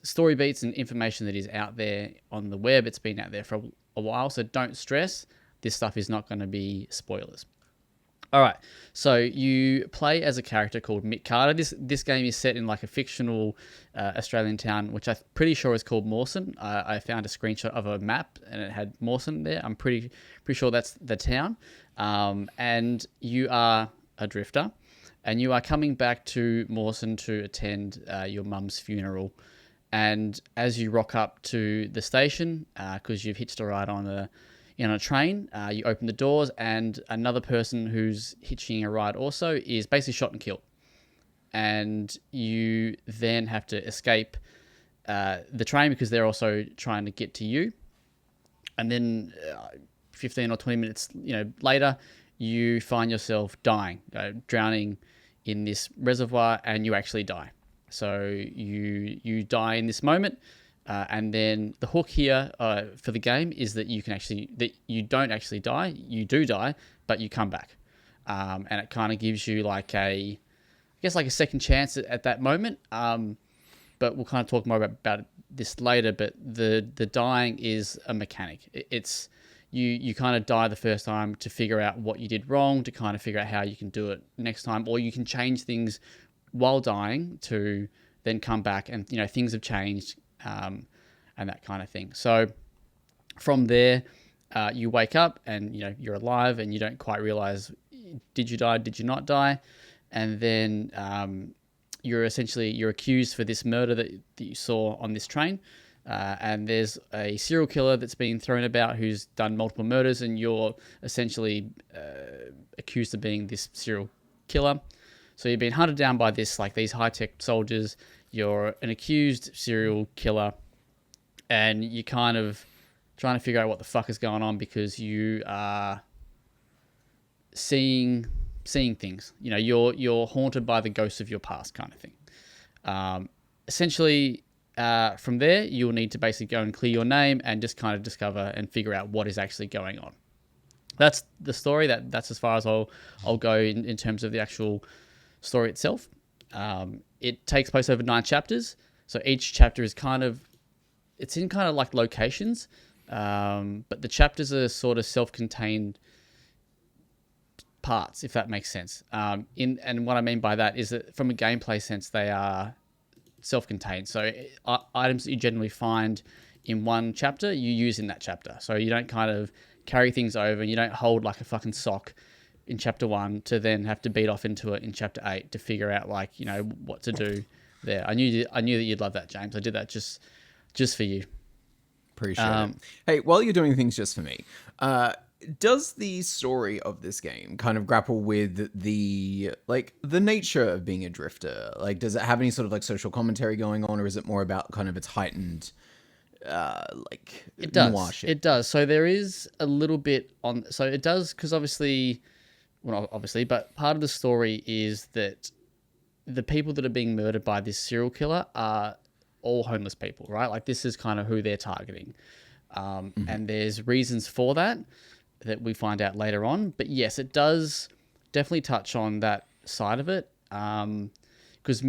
story beats and information that is out there on the web. It's been out there for a while, so don't stress. This stuff is not going to be spoilers. All right, so you play as a character called Mick Carter. This game is set in like a fictional Australian town, which I'm pretty sure is called Mawson. I found a screenshot of a map and it had Mawson there. I'm pretty sure that's the town. And you are a drifter, and you are coming back to Mawson to attend your mum's funeral. And as you rock up to the station, because you've hitched a ride on a train, you open the doors, and another person who's hitching a ride also is basically shot and killed. And you then have to escape the train because they're also trying to get to you. And then 15 or 20 minutes later, you find yourself dying, drowning in this reservoir, and you actually die. So you die in this moment. And then the hook here for the game is that you don't actually die. You do die, but you come back, and it kind of gives you like a second chance at that moment. But we'll kind of talk more about this later. But the dying is a mechanic. It's you kind of die the first time to figure out what you did wrong, to kind of figure out how you can do it next time, or you can change things while dying to then come back and things have changed. And that kind of thing. So from there, you wake up and you're alive and you don't quite realize, did you die? Did you not die? And then you're accused for this murder that you saw on this train. And there's a serial killer that's been thrown about who's done multiple murders, and you're essentially accused of being this serial killer. So you've been hunted down by these high-tech soldiers. You're an accused serial killer, and you're kind of trying to figure out what the fuck is going on because you are seeing things. You're haunted by the ghosts of your past, kind of thing. Essentially, from there, you'll need to basically go and clear your name and just kind of discover and figure out what is actually going on. That's the story. That's as far as I'll go in terms of the actual story itself. It takes place over 9 chapters, so each chapter is in like locations, but the chapters are sort of self-contained parts, if that makes sense. And what I mean by that is that from a gameplay sense, they are self-contained. So items that you generally find in one chapter, you use in that chapter. So you don't kind of carry things over, and you don't hold like a fucking sock in chapter 1 to then have to beat off into it in chapter 8 to figure out like, you know, what to do there. I knew that you'd love that, James. I did that just for you. Appreciate it. Hey, while you're doing things just for me, does the story of this game kind of grapple with the nature of being a drifter? Like, does it have any sort of like social commentary going on, or is it more about kind of its heightened it noir shit? It does. So there is a little bit on. So it does, because obviously, well, not obviously, but part of the story is that the people that are being murdered by this serial killer are all homeless people, right? Like, this is kind of who they're targeting, and there's reasons for that we find out later on. But yes, it does definitely touch on that side of it, because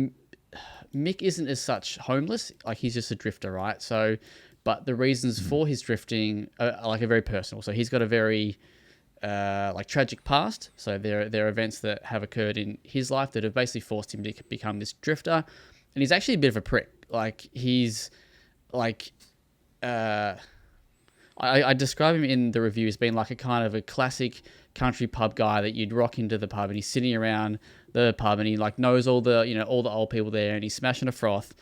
Mick isn't as such homeless, like he's just a drifter, right? So, but the reasons for his drifting are very personal. So he's got a very tragic past. So there are events that have occurred in his life that have basically forced him to become this drifter, and he's actually a bit of a prick. Like, he's like, I describe him in the review as being like a kind of a classic country pub guy that you'd rock into the pub, and he's sitting around the pub and he like knows all the old people there, and he's smashing a froth.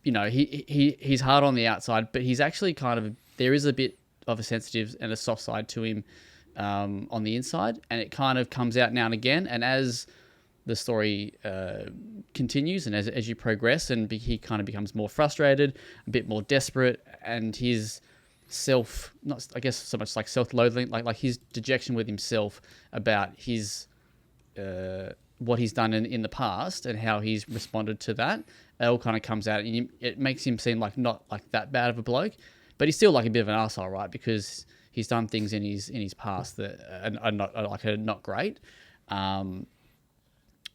He's hard on the outside, but he's actually there is a bit of a sensitive and a soft side to him on the inside, and it kind of comes out now and again. And as the story continues, and as you progress, and he kind of becomes more frustrated, a bit more desperate, and his not I guess so much like self-loathing, like his dejection with himself about his what he's done in the past and how he's responded to that, it all kind of comes out, and it makes him seem like not like that bad of a bloke, but he's still like a bit of an arsehole, right? Because he's done things in his past that are not great.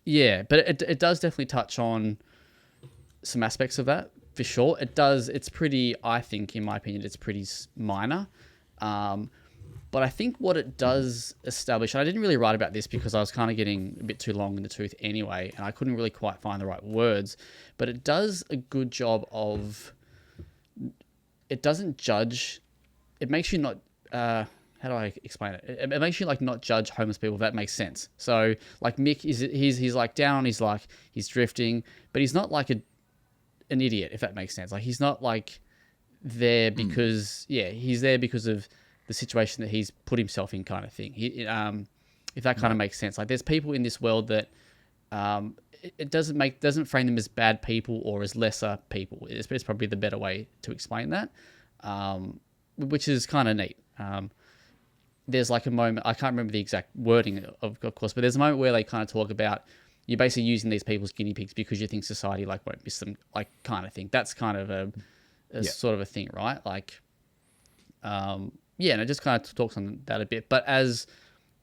Yeah, but it does definitely touch on some aspects of that, for sure. It does. It's pretty, I think, in my opinion, it's pretty minor. But I think what it does establish, and I didn't really write about this because I was kind of getting a bit too long in the tooth anyway, and I couldn't really quite find the right words, but it does a good job of, it doesn't judge, it makes you not, how do I explain it? It makes you like not judge homeless people, if that makes sense. So like Mick he's like down, he's drifting, but he's not like an idiot, if that makes sense. Like, he's not like there because he's there because of the situation that he's put himself in, kind of thing. If that kind of makes sense. Like, there's people in this world that it doesn't frame them as bad people or as lesser people. It's probably the better way to explain that, which is kind of neat. There's like a moment, I can't remember the exact wording, of course, but there's a moment where they kind of talk about you're basically using these people as guinea pigs because you think society like won't miss them, like, kind of thing. That's kind of a sort of a thing, right? Like, and it just kind of talks on that a bit. But as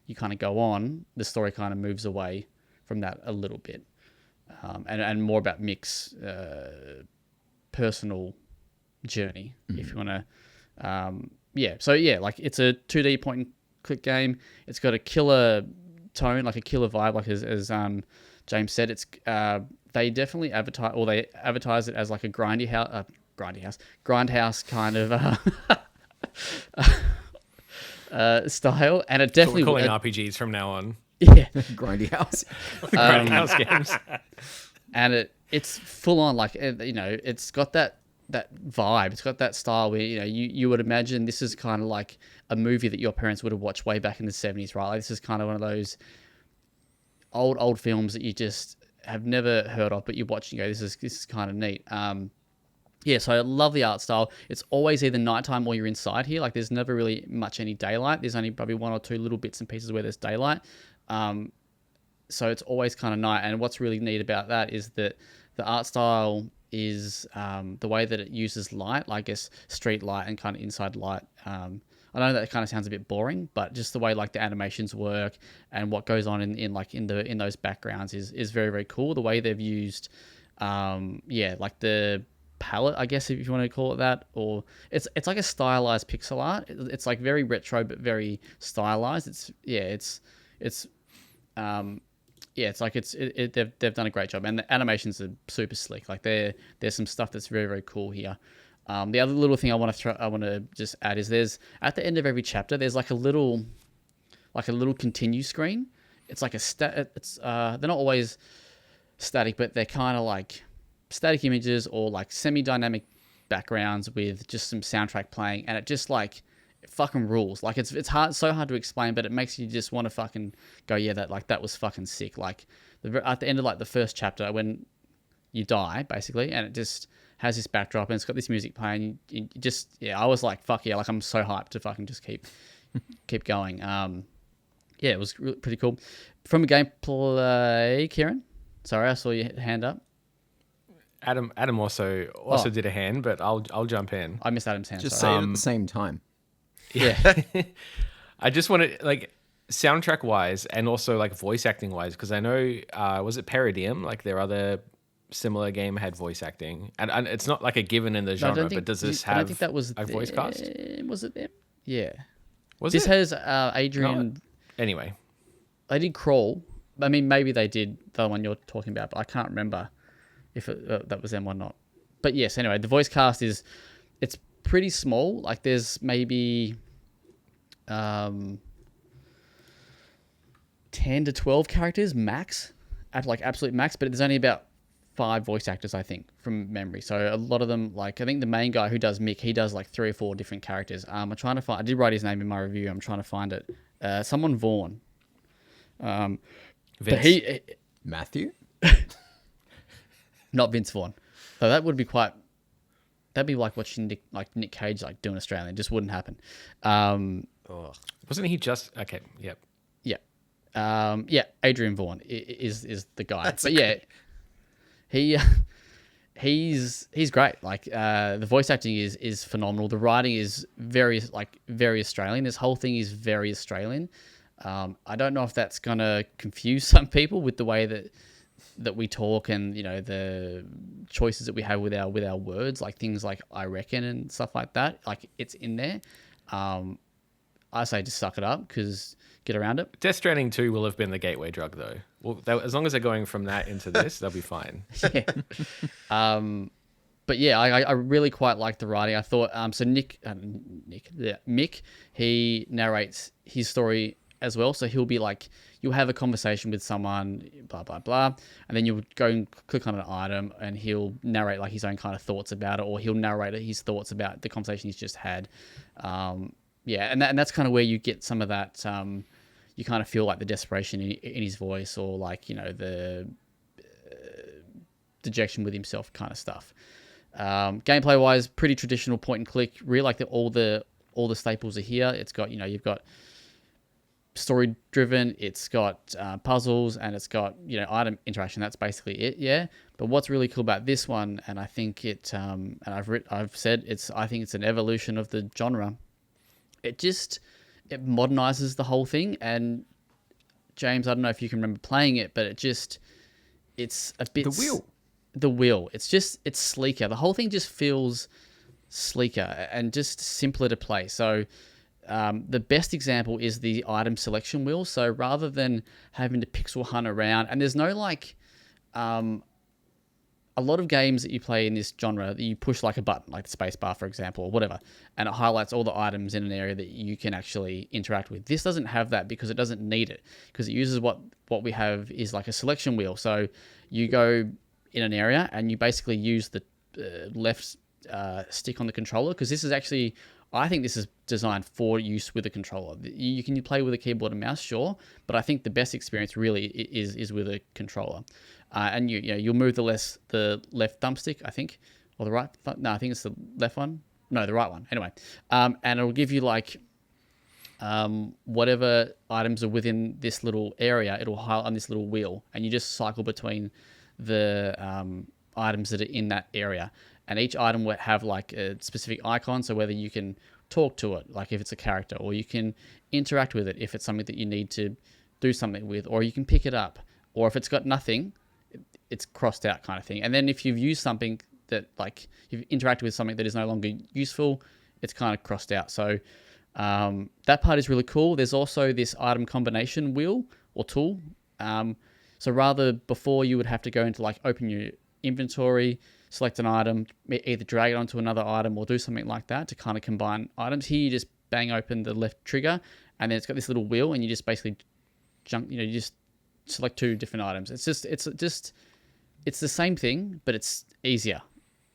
you kind of go on, the story kind of moves away from that a little bit, and more about Mick's personal journey, if you want to. So like, it's a 2D point and click game. It's got a killer tone, like a killer vibe, like as James said. It's they definitely advertise it as like a grindhouse kind of style, and it definitely, so we're calling RPGs from now on. Yeah, grindhouse, grindhouse games, and it's full on, like, it's got that vibe. It's got that style where you would imagine this is kind of like a movie that your parents would have watched way back in the 70s, right? Like, this is kind of one of those old films that you just have never heard of, but you watch and go, this is kind of neat. So I love the art style. It's always either nighttime or you're inside here. Like, there's never really much any daylight. There's only probably one or two little bits and pieces where there's daylight. So it's always kind of night. And what's really neat about that is that the art style is the way that it uses light, I guess street light and kind of inside light. I know that kind of sounds a bit boring, but just the way like the animations work and what goes on in those backgrounds is very, very cool. The way they've used like the palette, I guess, if you want to call it that, or it's like a stylized pixel art. It's like very retro but very stylized. They've done a great job, and the animations are super slick. Like there's some stuff that's very, very cool here. The other little thing I want to just add is there's at the end of every chapter there's like a little continue screen. It's like they're not always static, but they're kind of like static images or like semi-dynamic backgrounds with just some soundtrack playing, and it just like it fucking rules. Like it's so hard to explain, but it makes you just want to fucking go, yeah, that was fucking sick. Like at the end of like the first chapter when you die basically, and it just has this backdrop and it's got this music playing. You just I was like, fuck yeah, like I'm so hyped to fucking just keep going. It was really pretty cool. From a gameplay, Kieron, sorry, I saw your hand up. Adam also did a hand, but I'll jump in. I missed Adam's hand. Just sorry. say it at the same time. Yeah. I just want to, like, soundtrack wise and also like voice acting wise, because I know was it Parodium, like their other similar game had voice acting, and it's not like a given in the genre, but does this have a voice cast? Was it them? Yeah. This has Adrian. No. Anyway, they did Crawl. I mean, maybe they did the one you're talking about, but I can't remember if that was them or not. But yes, anyway, the voice cast it's pretty small. Like there's maybe 10 to 12 characters max, at like absolute max, but there's only about 5 voice actors, I think, from memory. So a lot of them, like I think the main guy who does Mick, he does like 3 or 4 different characters. I'm trying to find. I did write his name in my review. I'm trying to find it. Someone Vaughn. Vince. Matthew? Not Vince Vaughn. So that would be quite. That'd be like watching Nick Cage like doing Australian. It just wouldn't happen. Wasn't he just okay? Yep. Yeah. Adrian Vaughn is the guy. He's great. Like the voice acting is phenomenal. The writing is very Australian. This whole thing is very Australian. I don't know if that's gonna confuse some people with the way that we talk and the choices that we have with our words, like things like I reckon and stuff like that. Like it's in there. I say just suck it up because get around it. Death Stranding 2 will have been the gateway drug though. Well, as long as they're going from that into this, they'll be fine. Yeah. But yeah, I really quite like the writing. I thought so. Mick, he narrates his story as well. So he'll be like, you'll have a conversation with someone, blah, blah, blah. And then you'll go and click on an item and he'll narrate like his own kind of thoughts about it, or he'll narrate his thoughts about the conversation he's just had. And that's kind of where you get some of that, you kind of feel like the desperation in his voice, or like, the dejection with himself kind of stuff. Gameplay wise, pretty traditional point and click. Really like that all the staples are here. It's got, you've got story driven, it's got puzzles, and it's got item interaction. That's basically it. Yeah. But what's really cool about this one, and I think it and I've said I think it's an evolution of the genre. It modernizes the whole thing. And James, I don't know if you can remember playing it, but it's a bit the wheel. It's sleeker. The whole thing just feels sleeker and just simpler to play. So the best example is the item selection wheel. So rather than having to pixel hunt around, and there's no like a lot of games that you play in this genre that you push like a button, like the space bar, for example, or whatever, and it highlights all the items in an area that you can actually interact with. This doesn't have that because it doesn't need it, because it uses what we have is like a selection wheel. So you go in an area and you basically use the left stick on the controller, because this is actually, I think this is designed for use with a controller. You can play with a keyboard and mouse, sure, but I think the best experience really is with a controller. And you'll move the left thumbstick, I think, or the right. No, I think it's the left one. No, the right one. Anyway, and it'll give you like whatever items are within this little area. It'll highlight on this little wheel, and you just cycle between the items that are in that area. And each item will have like a specific icon. So whether you can talk to it, like if it's a character, or you can interact with it if it's something that you need to do something with, or you can pick it up, or if it's got nothing, it's crossed out kind of thing. And then if you've used something that like you've interacted with something that is no longer useful, it's kind of crossed out. So that part is really cool. There's also this item combination wheel or tool. So rather before you would have to go into like open your inventory, select an item, either drag it onto another item or do something like that to kind of combine items. Here you just bang open the left trigger and then it's got this little wheel and you just basically you just select 2 different items. It's the same thing, but it's easier,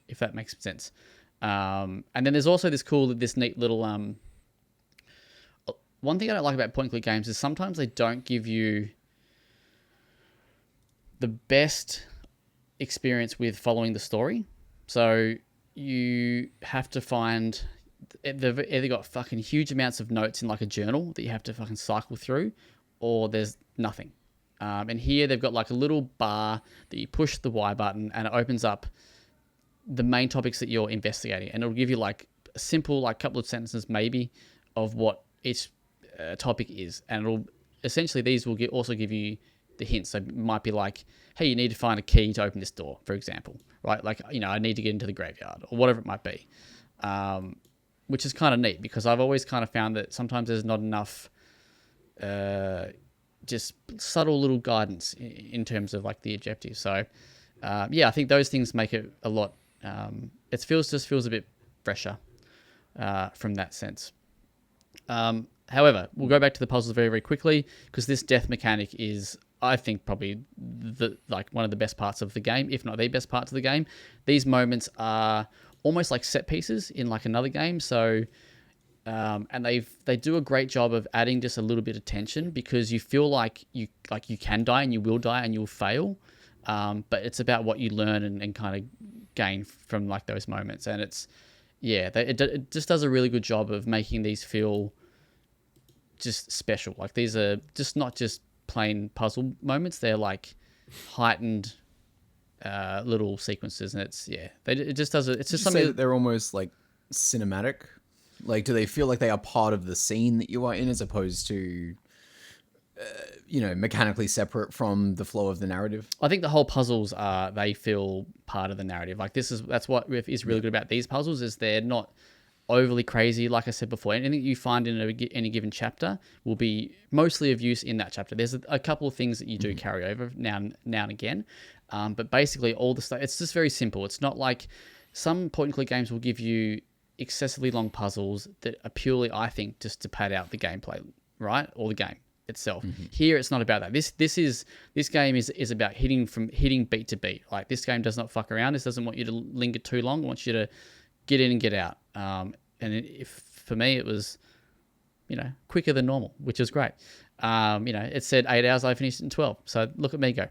if that makes sense. And then there's also this neat little one thing I don't like about point and click games is sometimes they don't give you the best experience with following the story. So you have to find, they've either got fucking huge amounts of notes in like a journal that you have to fucking cycle through, or there's nothing. And here they've got like a little bar that you push the Y button and it opens up the main topics that you're investigating. And it'll give you like a simple, like couple of sentences maybe of what each topic is. And it'll essentially, these will also give you the hints. So it might be like, hey, you need to find a key to open this door, for example, right? Like, I need to get into the graveyard or whatever it might be. Which is kind of neat because I've always kind of found that sometimes there's not enough just subtle little guidance in terms of like the objectives. So I think those things make it a lot, it feels a bit fresher from that sense. However, we'll go back to the puzzles very, very quickly because this death mechanic is, I think, probably one of the best parts of the game, if not the best parts of the game. These moments are almost like set pieces in like another game. So, and they do a great job of adding just a little bit of tension because you feel like you can die and you will die and you'll fail. But it's about what you learn and kind of gain from like those moments. And it just does a really good job of making these feel just special. Like these are just not just plain puzzle moments. They're like heightened little sequences, and it just does it. It's just something that they're almost like cinematic. Like, do they feel like they are part of the scene that you are in, as opposed to mechanically separate from the flow of the narrative? I think the whole puzzles they feel part of the narrative. Like that's what is really good about these puzzles is they're not overly crazy. Like I said before, anything you find in any given chapter will be mostly of use in that chapter. There's a couple of things that you do carry over now and again, but basically all the stuff, it's just very simple. It's not like some point and click games will give you excessively long puzzles that are purely, I think, just to pad out the gameplay, right, or the game itself. Here it's not about that. This game is about hitting beat to beat. Like, this game does not fuck around. This doesn't want you to linger too long. It wants you to get in and get out. For me, it was, quicker than normal, which is great. It said 8 hours. I finished it in 12. So look at me go.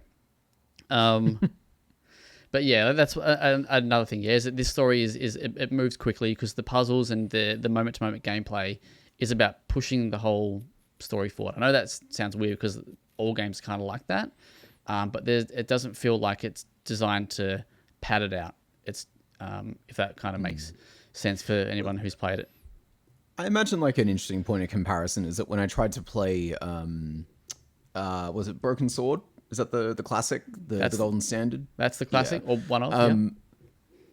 But yeah, that's another thing. Yeah, is that this story it moves quickly because the puzzles and the moment to moment gameplay is about pushing the whole story forward. I know that sounds weird because all games kind of like that, but it doesn't feel like it's designed to pad it out. It's if that kind of makes sense for anyone who's played it. I imagine like an interesting point of comparison is that when I tried to play, was it Broken Sword? Is that the classic, the golden standard? That's the classic, or one of.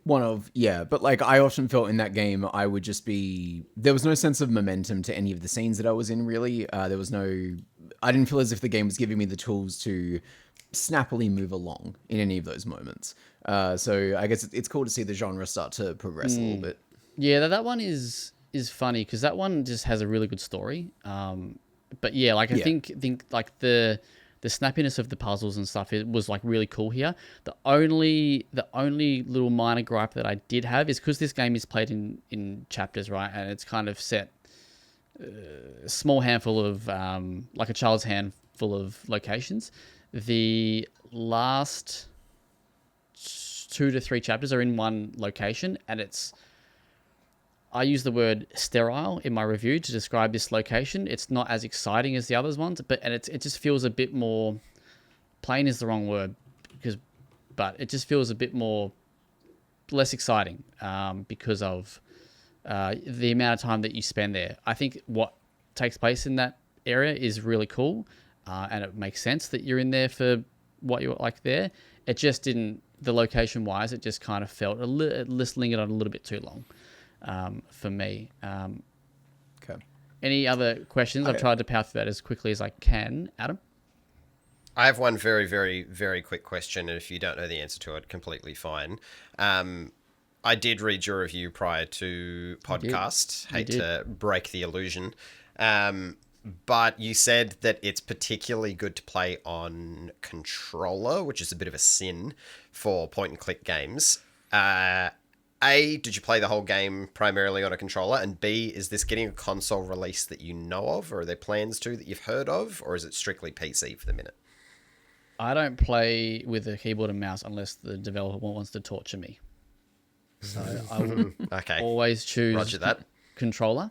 One of, yeah. But like, I often felt in that game, I would just be, there was no sense of momentum to any of the scenes that I was in, really. I didn't feel as if the game was giving me the tools to snappily move along in any of those moments. So I guess it's cool to see the genre start to progress a little bit. Yeah, that one is funny because that one just has a really good story. But yeah, like I think like the snappiness of the puzzles and stuff, it was like really cool here. The only little minor gripe that I did have is because this game is played in chapters, right? And it's kind of set a small handful of, like a child's handful of locations. The last 2 to 3 chapters are in one location, and I use the word sterile in my review to describe this location. It's not as exciting as the other ones, but it just feels a bit more, plain is the wrong word, but it just feels a bit more less exciting because of the amount of time that you spend there. I think what takes place in that area is really cool, and it makes sense that you're in there for what you're like there. It just didn't the location wise, it just kind of felt just lingered on a little bit too long for me. Okay. Any other questions? I've tried to power through that as quickly as I can. Adam? I have one very, very, very quick question, and if you don't know the answer to it, completely fine. I did read your review prior to podcast. Hate to break the illusion. But you said that it's particularly good to play on controller, which is a bit of a sin for point-and-click games. A, did you play the whole game primarily on a controller? And B, is this getting a console release that you know of, or are there plans to that you've heard of, or is it strictly PC for the minute? I don't play with a keyboard and mouse unless the developer wants to torture me. So I will always choose Roger that. controller.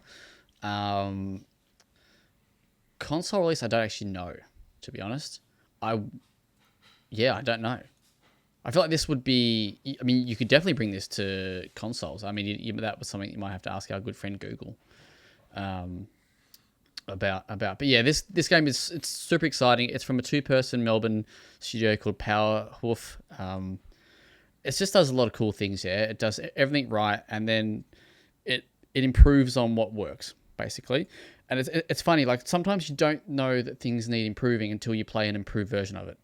Console release, I don't actually know, to be honest. I don't know. I feel like this would be... I mean, you could definitely bring this to consoles. I mean, that was something you might have to ask our good friend Google about. But yeah, this game it's super exciting. It's from a 2-person Melbourne studio called Powerhoof. It just does a lot of cool things. Yeah, it does everything right, and then it improves on what works basically. And it's funny. Like sometimes you don't know that things need improving until you play an improved version of it.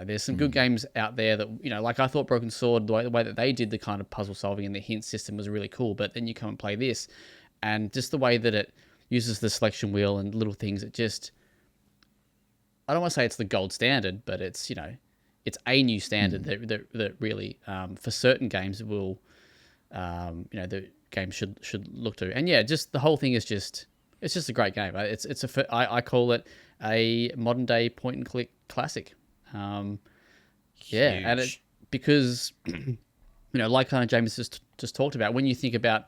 There's some good games out there that, like I thought Broken Sword, the way that they did the kind of puzzle solving and the hint system was really cool. But then you come and play this, and just the way that it uses the selection wheel and little things, it just, I don't want to say it's the gold standard, but it's, it's a new standard that really, for certain games will, the game should look to. And yeah, just the whole thing is it's just a great game. I call it a modern day point and click classic. And it, because, like kind of James just talked about, when you think about,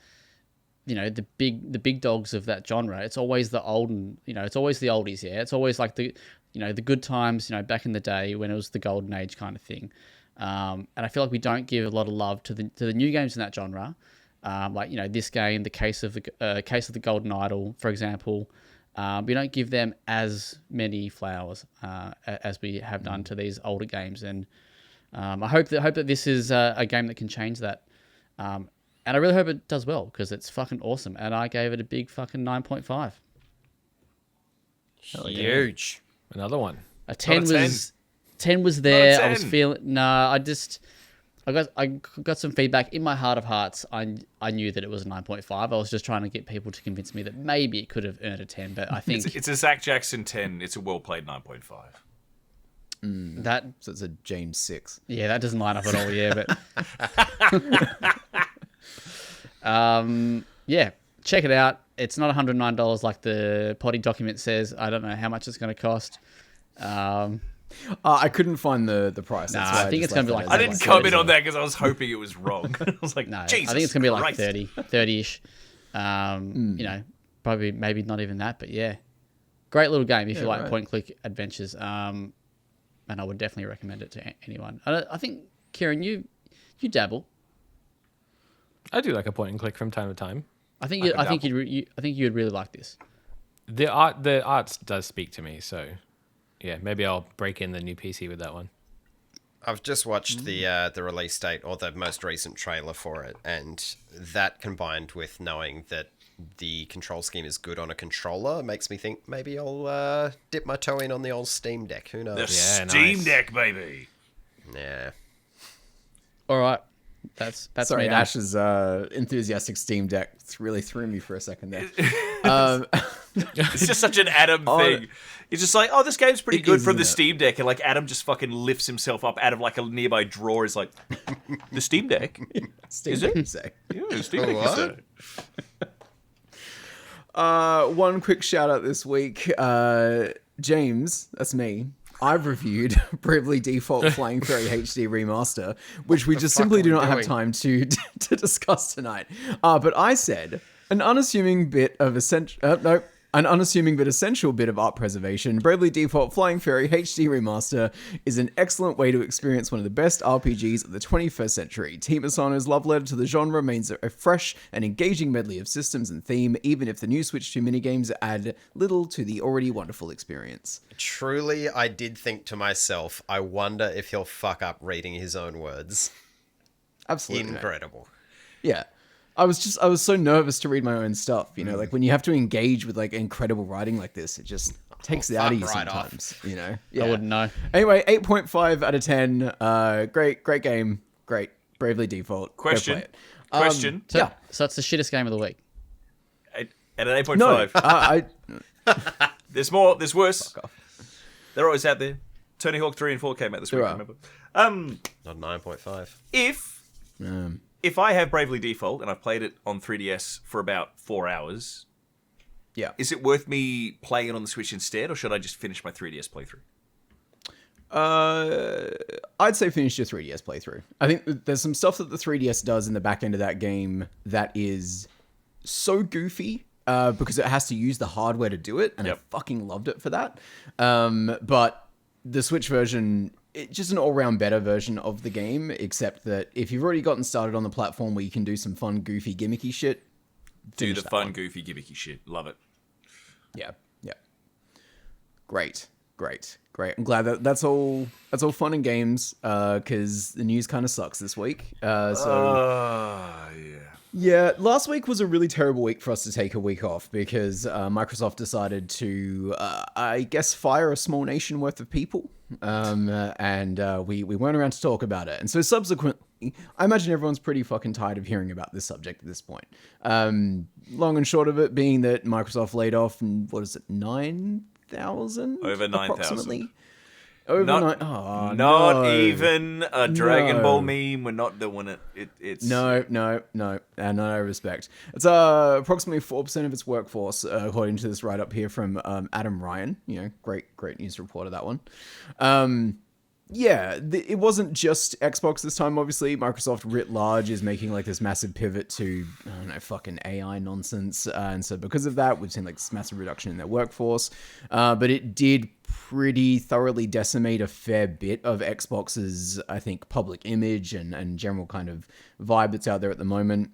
the big dogs of that genre, it's always the olden, it's always the oldies. Yeah. It's always like the good times, back in the day when it was the golden age kind of thing. And I feel like we don't give a lot of love to the new games in that genre. This game, the case of the Golden Idol, for example, we don't give them as many flowers as we have done to these older games, and I hope that this is a game that can change that, and I really hope it does well because it's fucking awesome, and I gave it a big fucking 9.5. Huge. Another one. A 10 was there. I was feeling I got some feedback in my heart of hearts. I knew that it was a 9.5. I was just trying to get people to convince me that maybe it could have earned a 10, but I think it's a Zach Jackson 10. It's a well-played 9.5. So it's a James 6. Yeah, that doesn't line up at all. Yeah, but yeah, check it out. It's not $109 like the potty document says. I don't know how much it's going to cost. I couldn't find the price. That's why I think it's going to be like... I didn't comment on that because I was hoping it was wrong. I was like, no, Jesus I think it's going to be like Christ. 30-ish. Probably maybe not even that, but yeah. Great little game if you like point-and-click adventures. And I would definitely recommend it to anyone. I think, Kieron, you dabble. I do like a point and click from time to time. I think you'd really like this. The art does speak to me, so yeah, maybe I'll break in the new PC with that one. I've just watched the release date or the most recent trailer for it, and that combined with knowing that the control scheme is good on a controller makes me think maybe I'll dip my toe in on the old Steam Deck. Who knows? The Steam Deck, baby. Yeah. All right. That's Sorry, me now. Ash's enthusiastic Steam Deck really threw me for a second there. It's just such an Adam thing. It's just like, oh, this game's pretty good from the Steam Deck, and like Adam just fucking lifts himself up out of like a nearby drawer. Is like, the Steam Deck. Steam Is Deck, it? you say? Yeah, Steam Deck. You say. One quick shout out this week. James, that's me. I've reviewed Bravely Default Flying Fairy HD Remaster, which we just simply do not have time to discuss tonight. But I said an unassuming bit of An unassuming but essential bit of art preservation, Bravely Default Flying Fairy HD Remaster is an excellent way to experience one of the best RPGs of the 21st century. Team Asano's love letter to the genre remains a fresh and engaging medley of systems and theme, even if the new Switch 2 minigames add little to the already wonderful experience. Truly, I did think to myself, I wonder if he'll fuck up reading his own words. Absolutely. Incredible. Yeah. I was so nervous to read my own stuff, you know, like when you have to engage with like incredible writing like this, it just takes it out of you right sometimes, you know? I wouldn't know. Anyway, 8.5 out of 10. Great game. Great. Bravely Default. Go Question. play it. Question. So, so it's the shittest game of the week. At an 8.5. No, I There's more. There's worse. They're always out there. Tony Hawk 3 and 4 came out this week, There are. remember? Not 9.5. If I have Bravely Default and I've played it on 3DS for about 4 hours, yeah. is it worth me playing it on the Switch instead, or should I just finish my 3DS playthrough? I'd say finish your 3DS playthrough. I think there's some stuff that the 3DS does in the back end of that game that is so goofy because it has to use the hardware to do it, and I fucking loved it for that. But the Switch version, it's just an all-round better version of the game, except that if you've already gotten started on the platform where you can do some fun, goofy, gimmicky shit, Do the fun, goofy, gimmicky shit. Love it. Yeah. Great. I'm glad that that's all fun and games, because the news kind of sucks this week. Yeah, last week was a really terrible week for us to take a week off because Microsoft decided to, I guess, fire a small nation worth of people, and we weren't around to talk about it. And so subsequently, I imagine everyone's pretty fucking tired of hearing about this subject at this point. Long and short of it being that Microsoft laid off, 9,000? Over 9,000. Approximately. Over Not even a Dragon Ball meme. We're not doing it. It's No, and no respect. It's approximately 4% of its workforce, according to this write-up here from Adam Ryan. You know, great news reporter, that one. It wasn't just Xbox this time, obviously. Microsoft writ large is making like this massive pivot to, I don't know, fucking AI nonsense. And so because of that, we've seen like this massive reduction in their workforce. But it did pretty thoroughly decimate a fair bit of Xbox's, I think, public image and general kind of vibe that's out there at the moment.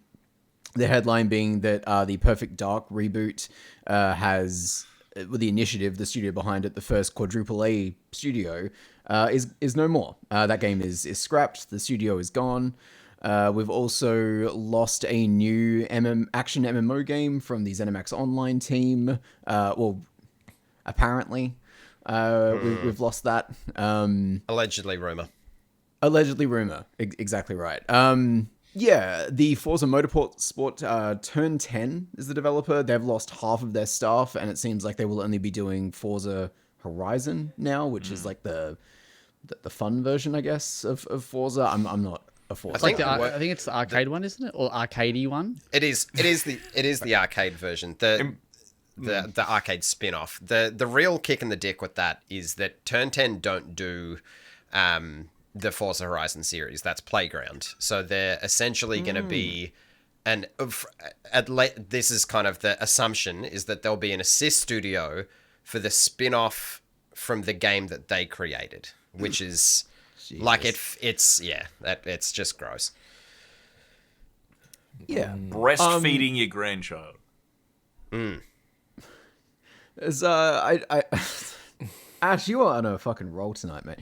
The headline being that the Perfect Dark reboot has, with the initiative, the studio behind it, the first quadruple A studio, is no more. That game is scrapped. The studio is gone. We've also lost a new action MMO game from the ZeniMax Online team. Apparently. We've lost that. Allegedly rumor. Exactly right. The Forza Motorsport Turn 10 is the developer. They've lost half of their staff, and it seems like they will only be doing Forza Horizon now, which is like the fun version, I guess, of Forza. I'm not a Forza. I think it's the arcade one, isn't it, or arcadey one? It is the arcade version. The arcade spin-off. The real kick in the dick with that is that Turn 10 don't do the Forza Horizon series. That's Playground. So they're essentially going to be this is kind of the assumption, is that there'll be an assist studio for the spin-off from the game that they created, which is Jesus. Like it's just gross. Yeah. Breastfeeding your grandchild. As Ash, you are on a fucking roll tonight, mate.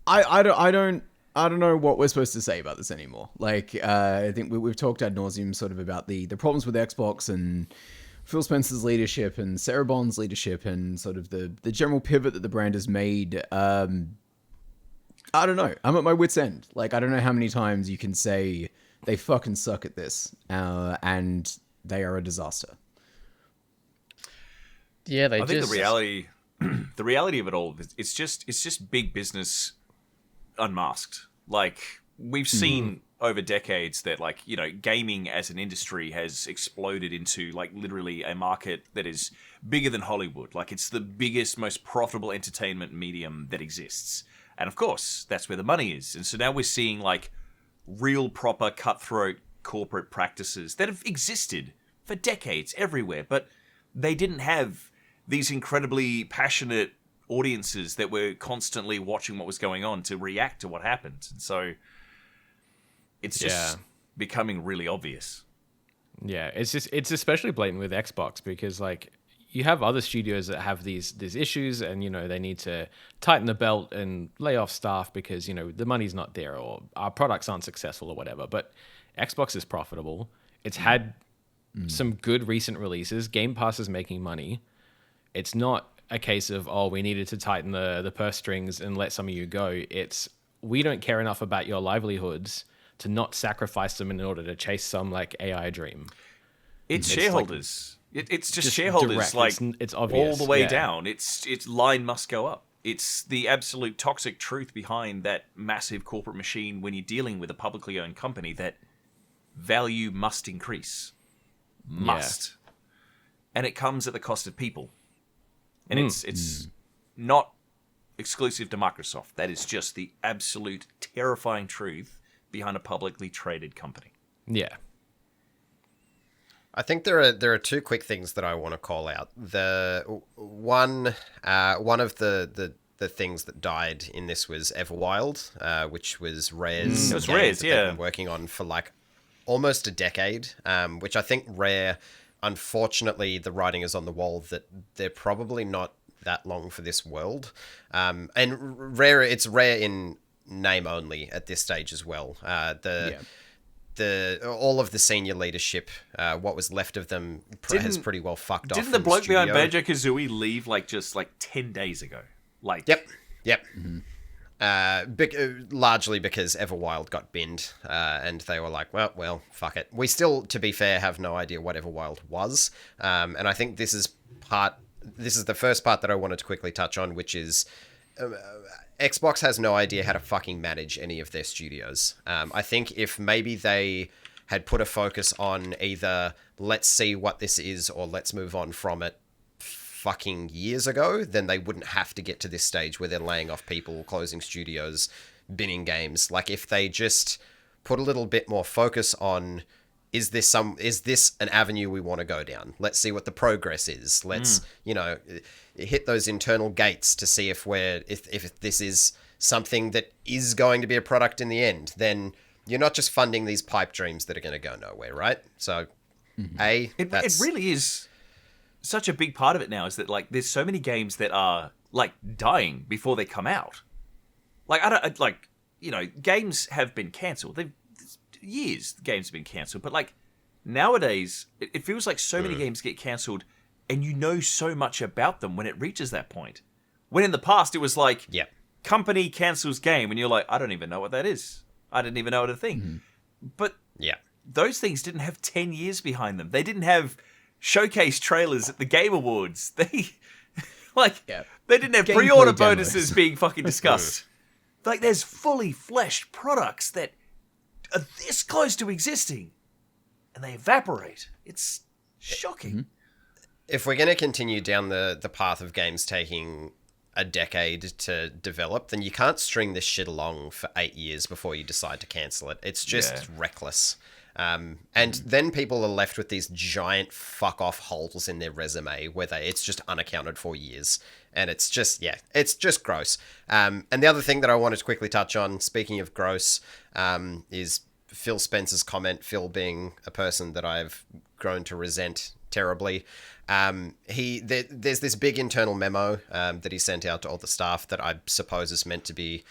I don't know what we're supposed to say about this anymore. Like, I think we've talked ad nauseum sort of about the problems with Xbox and Phil Spencer's leadership and Sarah Bond's leadership and sort of the general pivot that the brand has made. I don't know. I'm at my wit's end. Like, I don't know how many times you can say they fucking suck at this, and they are a disaster. Yeah, I think the reality of it all, it's just big business unmasked. Like, we've seen over decades that, like, you know, gaming as an industry has exploded into like literally a market that is bigger than Hollywood. Like, it's the biggest, most profitable entertainment medium that exists. And of course, that's where the money is. And so now we're seeing like real proper cutthroat corporate practices that have existed for decades everywhere, but they didn't have these incredibly passionate audiences that were constantly watching what was going on to react to what happened. And so it's just becoming really obvious. Yeah, it's especially blatant with Xbox because like you have other studios that have these issues and, you know, they need to tighten the belt and lay off staff because, you know, the money's not there or our products aren't successful or whatever. But Xbox is profitable. It's had some good recent releases. Game Pass is making money. It's not a case of, oh, we needed to tighten the purse strings and let some of you go. It's, we don't care enough about your livelihoods to not sacrifice them in order to chase some like AI dream. It's shareholders. It's just shareholders, direct. like it's obvious. all the way down. It's line must go up. It's the absolute toxic truth behind that massive corporate machine when you're dealing with a publicly owned company that value must increase. Must. And it comes at the cost of people. And it's not exclusive to Microsoft. That is just the absolute terrifying truth behind a publicly traded company. Yeah. I think there are two quick things that I want to call out. The one of the things that died in this was Everwild, which was Rare's. It was game Rare's, that they've been working on for like almost a decade. Which I think Rare, unfortunately, the writing is on the wall that they're probably not that long for this world. And Rare, it's Rare in name only at this stage as well. All of the senior leadership, what was left of them, has pretty well fucked off. Didn't the bloke studio. behind Banjo-Kazooie leave just 10 days ago? Like, Yep. Largely because Everwild got binned, and they were like, well, fuck it. We still, to be fair, have no idea what Everwild was, and I think this is the first part that I wanted to quickly touch on, which is Xbox has no idea how to fucking manage any of their studios. I think if maybe they had put a focus on either let's see what this is or let's move on from it fucking years ago, then they wouldn't have to get to this stage where they're laying off people, closing studios, binning games. Like if they just put a little bit more focus on is this an avenue we want to go down? Let's see what the progress is. Let's, hit those internal gates to see if this is something that is going to be a product in the end. Then you're not just funding these pipe dreams that are going to go nowhere, right? So, it really is such a big part of it now is that like there's so many games that are like dying before they come out. Like games have been cancelled. Years games have been cancelled, but like nowadays it feels like so many games get cancelled and you know so much about them when it reaches that point. When in the past it was like company cancels game and you're like, I don't even know what that is. I didn't even know it a thing. But those things didn't have 10 years behind them. They didn't have showcase trailers at the Game Awards. They didn't have pre-order bonuses being fucking discussed. Like there's fully fleshed products that are this close to existing and they evaporate. It's shocking. If we're going to continue down the path of games taking a decade to develop, then you can't string this shit along for 8 years before you decide to cancel it. It's just reckless. And then people are left with these giant fuck off holes in their resume where it's just unaccounted for years. And it's just, it's just gross. And the other thing that I wanted to quickly touch on, speaking of gross, is Phil Spencer's comment, Phil being a person that I've grown to resent terribly. There's this big internal memo that he sent out to all the staff that I suppose is meant to be,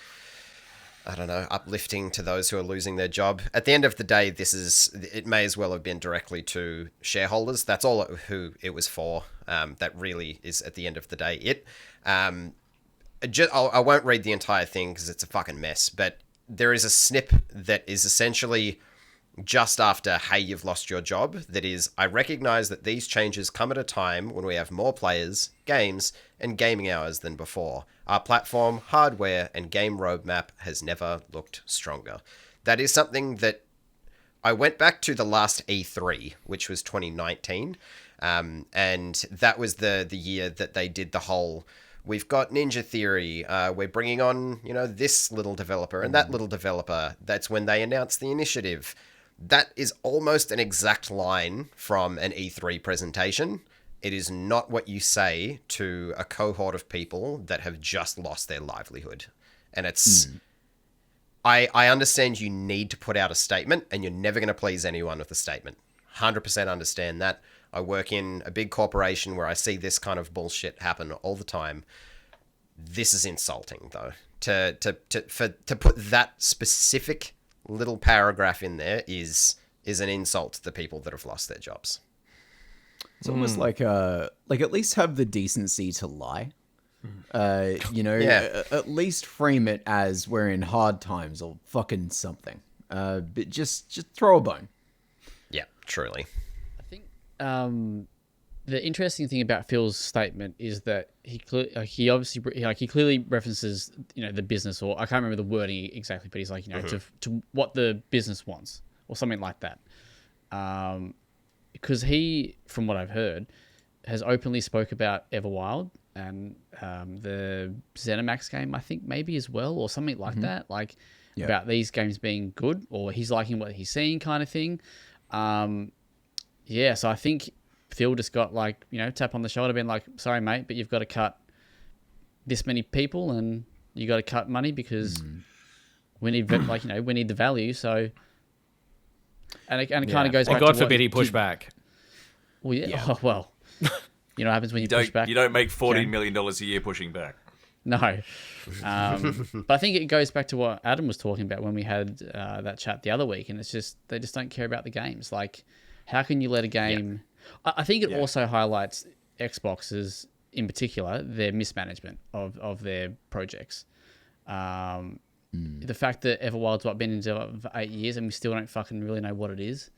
I don't know, uplifting to those who are losing their job. At the end of the day, it may as well have been directly to shareholders. That's all who it was for. That really is, at the end of the day, it. I won't read the entire thing because it's a fucking mess, but there is a snip that is essentially just after, hey, you've lost your job. That is, I recognize that these changes come at a time when we have more players, games, and gaming hours than before. Our platform, hardware, and game roadmap has never looked stronger. That is something that I went back to the last E3, which was 2019, and that was the year that they did the whole, we've got Ninja Theory, we're bringing on, this little developer and that little developer. That's when they announced the initiative. That is almost an exact line from an E3 presentation. it is not what you say to a cohort of people that have just lost their livelihood. And it's... I understand you need to put out a statement, and you're never going to please anyone with a statement. 100% understand that. I work in a big corporation where I see this kind of bullshit happen all the time. This is insulting, though. To put that specific little paragraph in there is an insult to the people that have lost their jobs. It's almost like at least have the decency to lie. At least frame it as we're in hard times or fucking something. But just throw a bone. Yeah, truly. I think the interesting thing about Phil's statement is that he clearly references the business, or I can't remember the wording exactly, but he's like to what the business wants or something like that. Because he, from what I've heard, has openly spoke about Everwild and the ZeniMax game, I think maybe as well, or something like that, about these games being good, or he's liking what he's seeing, kind of thing. So I think Phil just got tap on the shoulder, being like, "Sorry, mate, but you've got to cut this many people, and you got to cut money because we need we need the value." So, and it kind of goes back. God to forbid he push back. Well, yeah. Oh, well. You know what happens when you push back? You don't make $14 million a year pushing back. No. But I think it goes back to what Adam was talking about when we had that chat the other week, and it's just they just don't care about the games. Like, how can you let a game... Yeah. I think it also highlights Xbox's, in particular, their mismanagement of their projects. The fact that Everwild's been in development for 8 years and we still don't fucking really know what it is.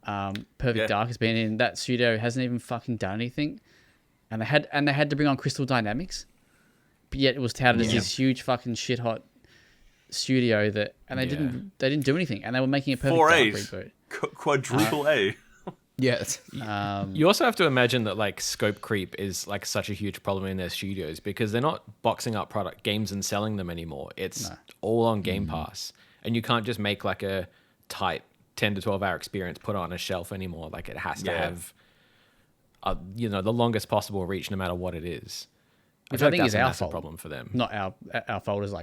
Perfect Dark has been in that studio, hasn't even fucking done anything. And they had to bring on Crystal Dynamics, but yet it was touted as this huge fucking shit hot studio they didn't do anything, and they were making a perfect Dark reboot. Quadruple A. Yes. You also have to imagine that scope creep is such a huge problem in their studios because they're not boxing up product games and selling them anymore. It's all on Game Pass, and you can't just make a tight 10 to 12 hour experience put on a shelf anymore. It has to have the longest possible reach, no matter what it is. Which I think is our fault. Problem for them, not our fault as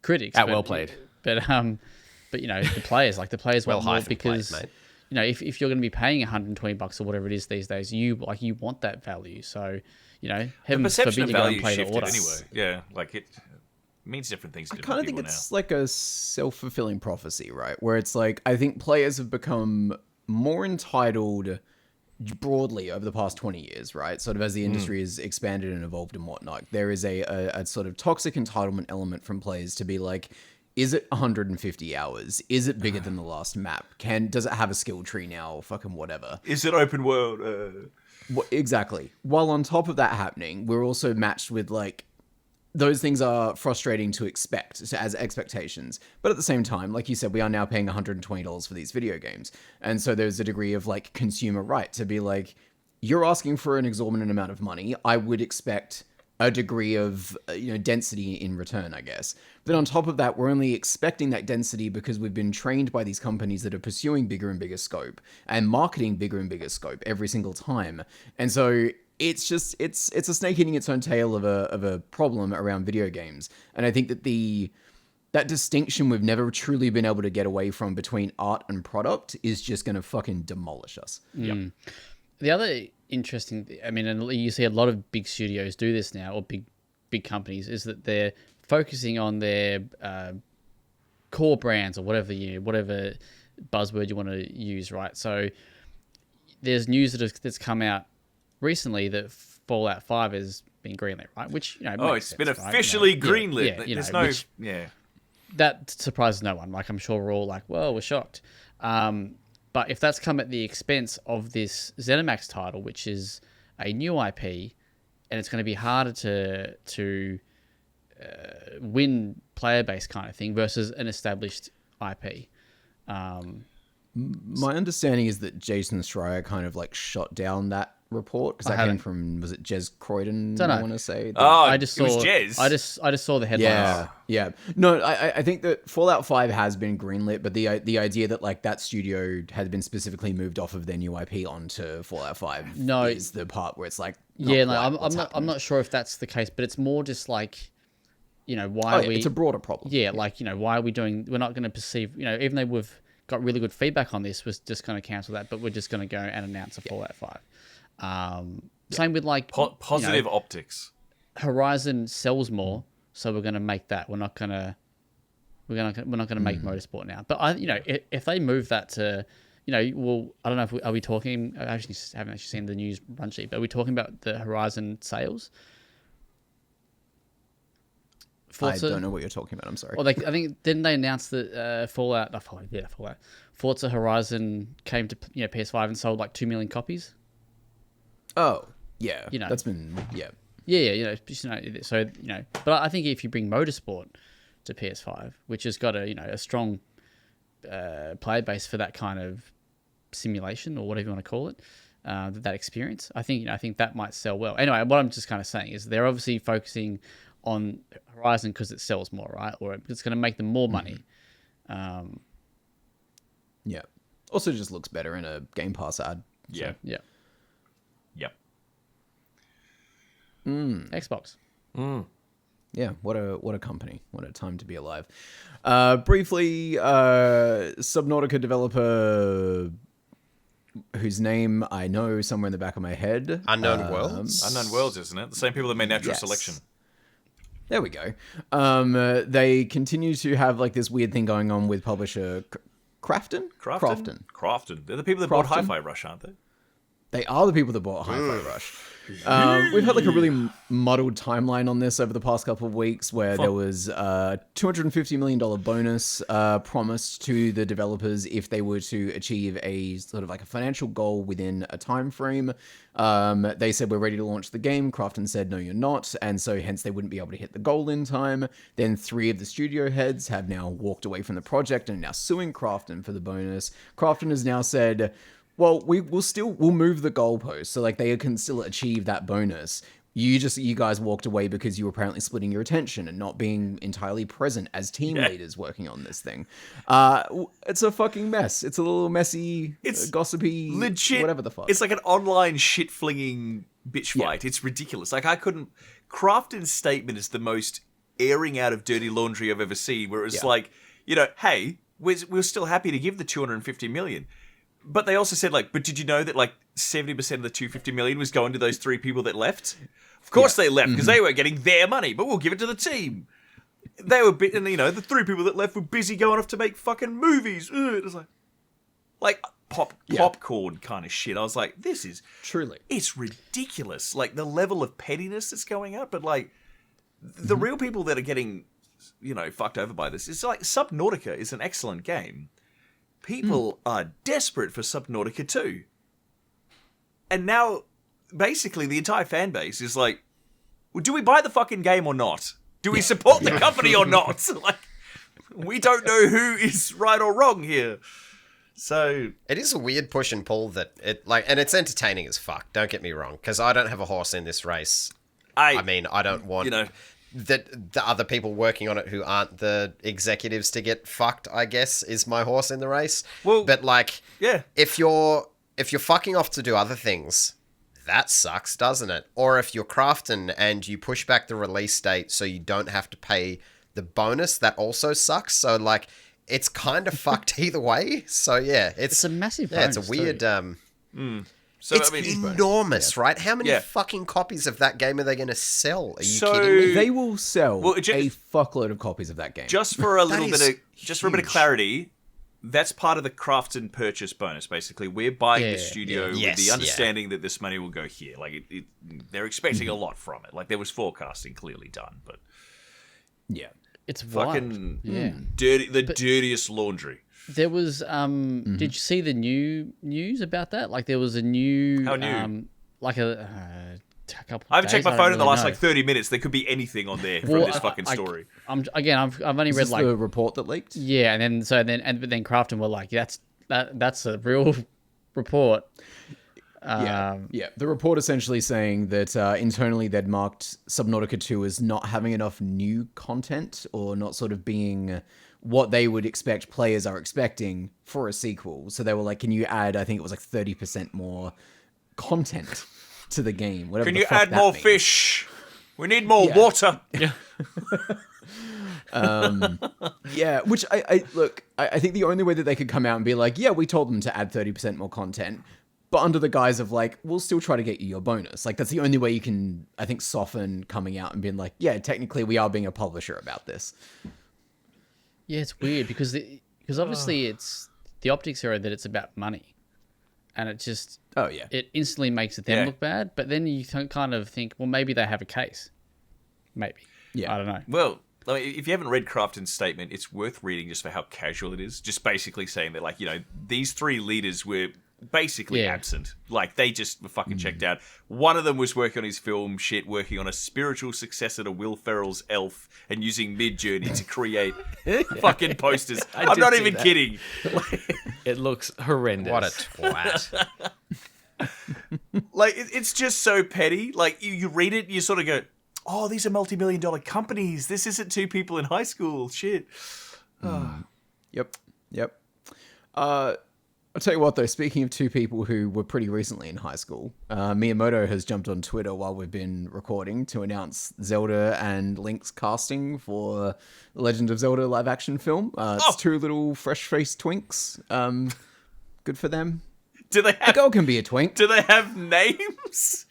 critics. At WellPlayed, but the players want more because if you're going to be paying $120 or whatever it is these days, you want that value. So heaven forbid you go and play the order. Anyway, yeah, it means different things. I kind of think it's a self-fulfilling prophecy, right? Where it's I think players have become more entitled broadly over the past 20 years, right? Sort of as the industry has expanded and evolved and whatnot. There is a sort of toxic entitlement element from players to be is it 150 hours? Is it bigger than the last map? Does it have a skill tree now? Fucking whatever. Is it open world? Exactly. While on top of that happening, we're also matched with those things are frustrating to expect as expectations. But at the same time, like you said, we are now paying $120 for these video games. And so there's a degree of consumer right to be you're asking for an exorbitant amount of money. I would expect a degree of density in return, I guess. But on top of that, we're only expecting that density because we've been trained by these companies that are pursuing bigger and bigger scope and marketing bigger and bigger scope every single time. And so it's just it's a snake eating its own tail of a problem around video games. And I think that that distinction we've never truly been able to get away from between art and product is just going to fucking demolish us. Yep. The other interesting, and you see a lot of big studios do this now, or big companies, is that they're focusing on their core brands or whatever buzzword you want to use, right? So there's news that's come out recently that Fallout 5 has been greenlit, right? Which it's been officially greenlit. That surprises no one. I'm sure we're all well, we're shocked. But if that's come at the expense of this ZeniMax title, which is a new IP, and it's going to be harder to win player base kind of thing versus an established IP. My understanding is that Jason Schreier kind of shot down that report? Because that came from, was it Jez Croydon? Don't know. I want to say. I just saw. it was Jez. I just saw the headlines. Yeah. No, I think that Fallout 5 has been greenlit, but the idea that like that studio had been specifically moved off of their new IP onto Fallout 5 is the part where it's like, I'm not sure if that's the case, but it's more just like, why it's a broader problem. Yeah, like, why are we doing? We're not going to perceive, even though we've got really good feedback on this, we're just going to cancel that, but we're just going to go and announce a Fallout 5. Same with like positive optics. Horizon sells more, so we're going to make that. We're not going to make motorsport now. But if they move that to, well, I don't know if are we talking? I haven't actually seen the news run sheet, but are we talking about the Horizon sales? Forza? I don't know what you're talking about. I'm sorry. Well, I think didn't they announce that Fallout? Forza Horizon came to PS5 and sold like 2 million copies. Oh yeah, that's been So but I think if you bring motorsport to PS5, which has got a strong player base for that kind of simulation or whatever you want to call it, that experience, I think that might sell well. Anyway, what I'm just kind of saying is they're obviously focusing on Horizon because it sells more, right? Or it's going to make them more money. Yeah. Also, just looks better in a Game Pass ad. Yeah. Yeah. Yep. Xbox. Yeah, what a company. What a time to be alive. Briefly, Subnautica developer whose name I know somewhere in the back of my head. Unknown Worlds? Unknown Worlds, isn't it? The same people that made Natural Selection. There we go. They continue to have like this weird thing going on with publisher Crafton. They're the people that bought Hi-Fi Rush, aren't they? They are the people that bought Hi-Fi Rush. We've had like a really muddled timeline on this over the past couple of weeks where there was a $250 million bonus promised to the developers if they were to achieve a sort of like a financial goal within a time frame. They said, we're ready to launch the game. Crafton said, no, you're not. And so hence they wouldn't be able to hit the goal in time. Then 3 of the studio heads have now walked away from the project and are now suing Crafton for the bonus. Crafton has now said, well, we'll move the goalpost so like they can still achieve that bonus. You guys walked away because you were apparently splitting your attention and not being entirely present as team leaders working on this thing. It's a fucking mess. It's a little messy, gossipy, legit, whatever the fuck. It's like an online shit flinging bitch fight. It's ridiculous. Like Crafton's statement is the most airing out of dirty laundry I've ever seen. Where it's like, hey, we're still happy to give the $250 million. But they also said, but did you know that, 70% of the $250 million was going to those 3 people that left? Of course they left, because they were getting their money, but we'll give it to the team. They were, and the 3 people that left were busy going off to make fucking movies. It was popcorn kind of shit. I was like, this is... Truly. It's ridiculous. The level of pettiness that's going up, but, the real people that are getting, fucked over by this, is Subnautica is an excellent game. People are desperate for Subnautica 2. And now, basically, the entire fan base is like, well, do we buy the fucking game or not? Do we support the company or not? We don't know who is right or wrong here. So... It is a weird push and pull that and it's entertaining as fuck, don't get me wrong, because I don't have a horse in this race. I don't want... that the other people working on it who aren't the executives to get fucked, I guess, is my horse in the race. Well, but if you're fucking off to do other things, that sucks, doesn't it? Or if you're Crafton and you push back the release date so you don't have to pay the bonus, that also sucks. So it's kind of fucked either way. So yeah, it's a massive bonus. It's a weird So, it's enormous, right? How many fucking copies of that game are they going to sell? Are you kidding me? They will sell a fuckload of copies of that game. Just for a bit of clarity, that's part of the Crafton purchase bonus. Basically, we're buying the studio with the understanding that this money will go here. They're expecting a lot from it. There was forecasting clearly done, but it's fucking dirty. The dirtiest laundry. There was, did you see the new news about that? There was a new... How new? A couple I haven't days, checked my phone in the last, know. 30 minutes. There could be anything on there from this fucking story. I've only read, the report that leaked? Yeah, and then Crafton were like, that's a real report. Yeah. The report essentially saying that internally they'd marked Subnautica 2 as not having enough new content or not sort of being what they would expect players are expecting for a sequel. So they were like, can you add, I think it was like 30% more content to the game? Whatever Can the you fuck add that more means. fish? We need more water. Yeah. Yeah, which I think the only way that they could come out and be like, yeah, we told them to add 30% more content, but under the guise of like, we'll still try to get you your bonus. Like, that's the only way you can, I think, soften coming out and being like, yeah, technically we are being a publisher about this. Yeah, it's weird because obviously it's the optics are that it's about money, and it just it instantly makes them look bad. But then you kind of think, well, maybe they have a case, maybe. Yeah, I don't know. Well, I mean, if you haven't read Crafton's statement, it's worth reading just for how casual it is. Just basically saying that, like, you know, these three leaders were basically absent. Like, they just were fucking checked out. One of them was working on his film shit, working on a spiritual successor to Will Ferrell's Elf, and using Midjourney to create fucking posters. I'm not even kidding. It looks horrendous. What a twat. Like, it's just so petty. Like, you read it, and you sort of go, oh, these are multi-million-dollar companies. This isn't two people in high school. Shit. Yep. I'll tell you what, though, speaking of two people who were pretty recently in high school, Miyamoto has jumped on Twitter while we've been recording to announce Zelda and Link's casting for the Legend of Zelda live-action film. It's two little fresh-faced twinks. Good for them. Do they A have, girl can be a twink. do they have names?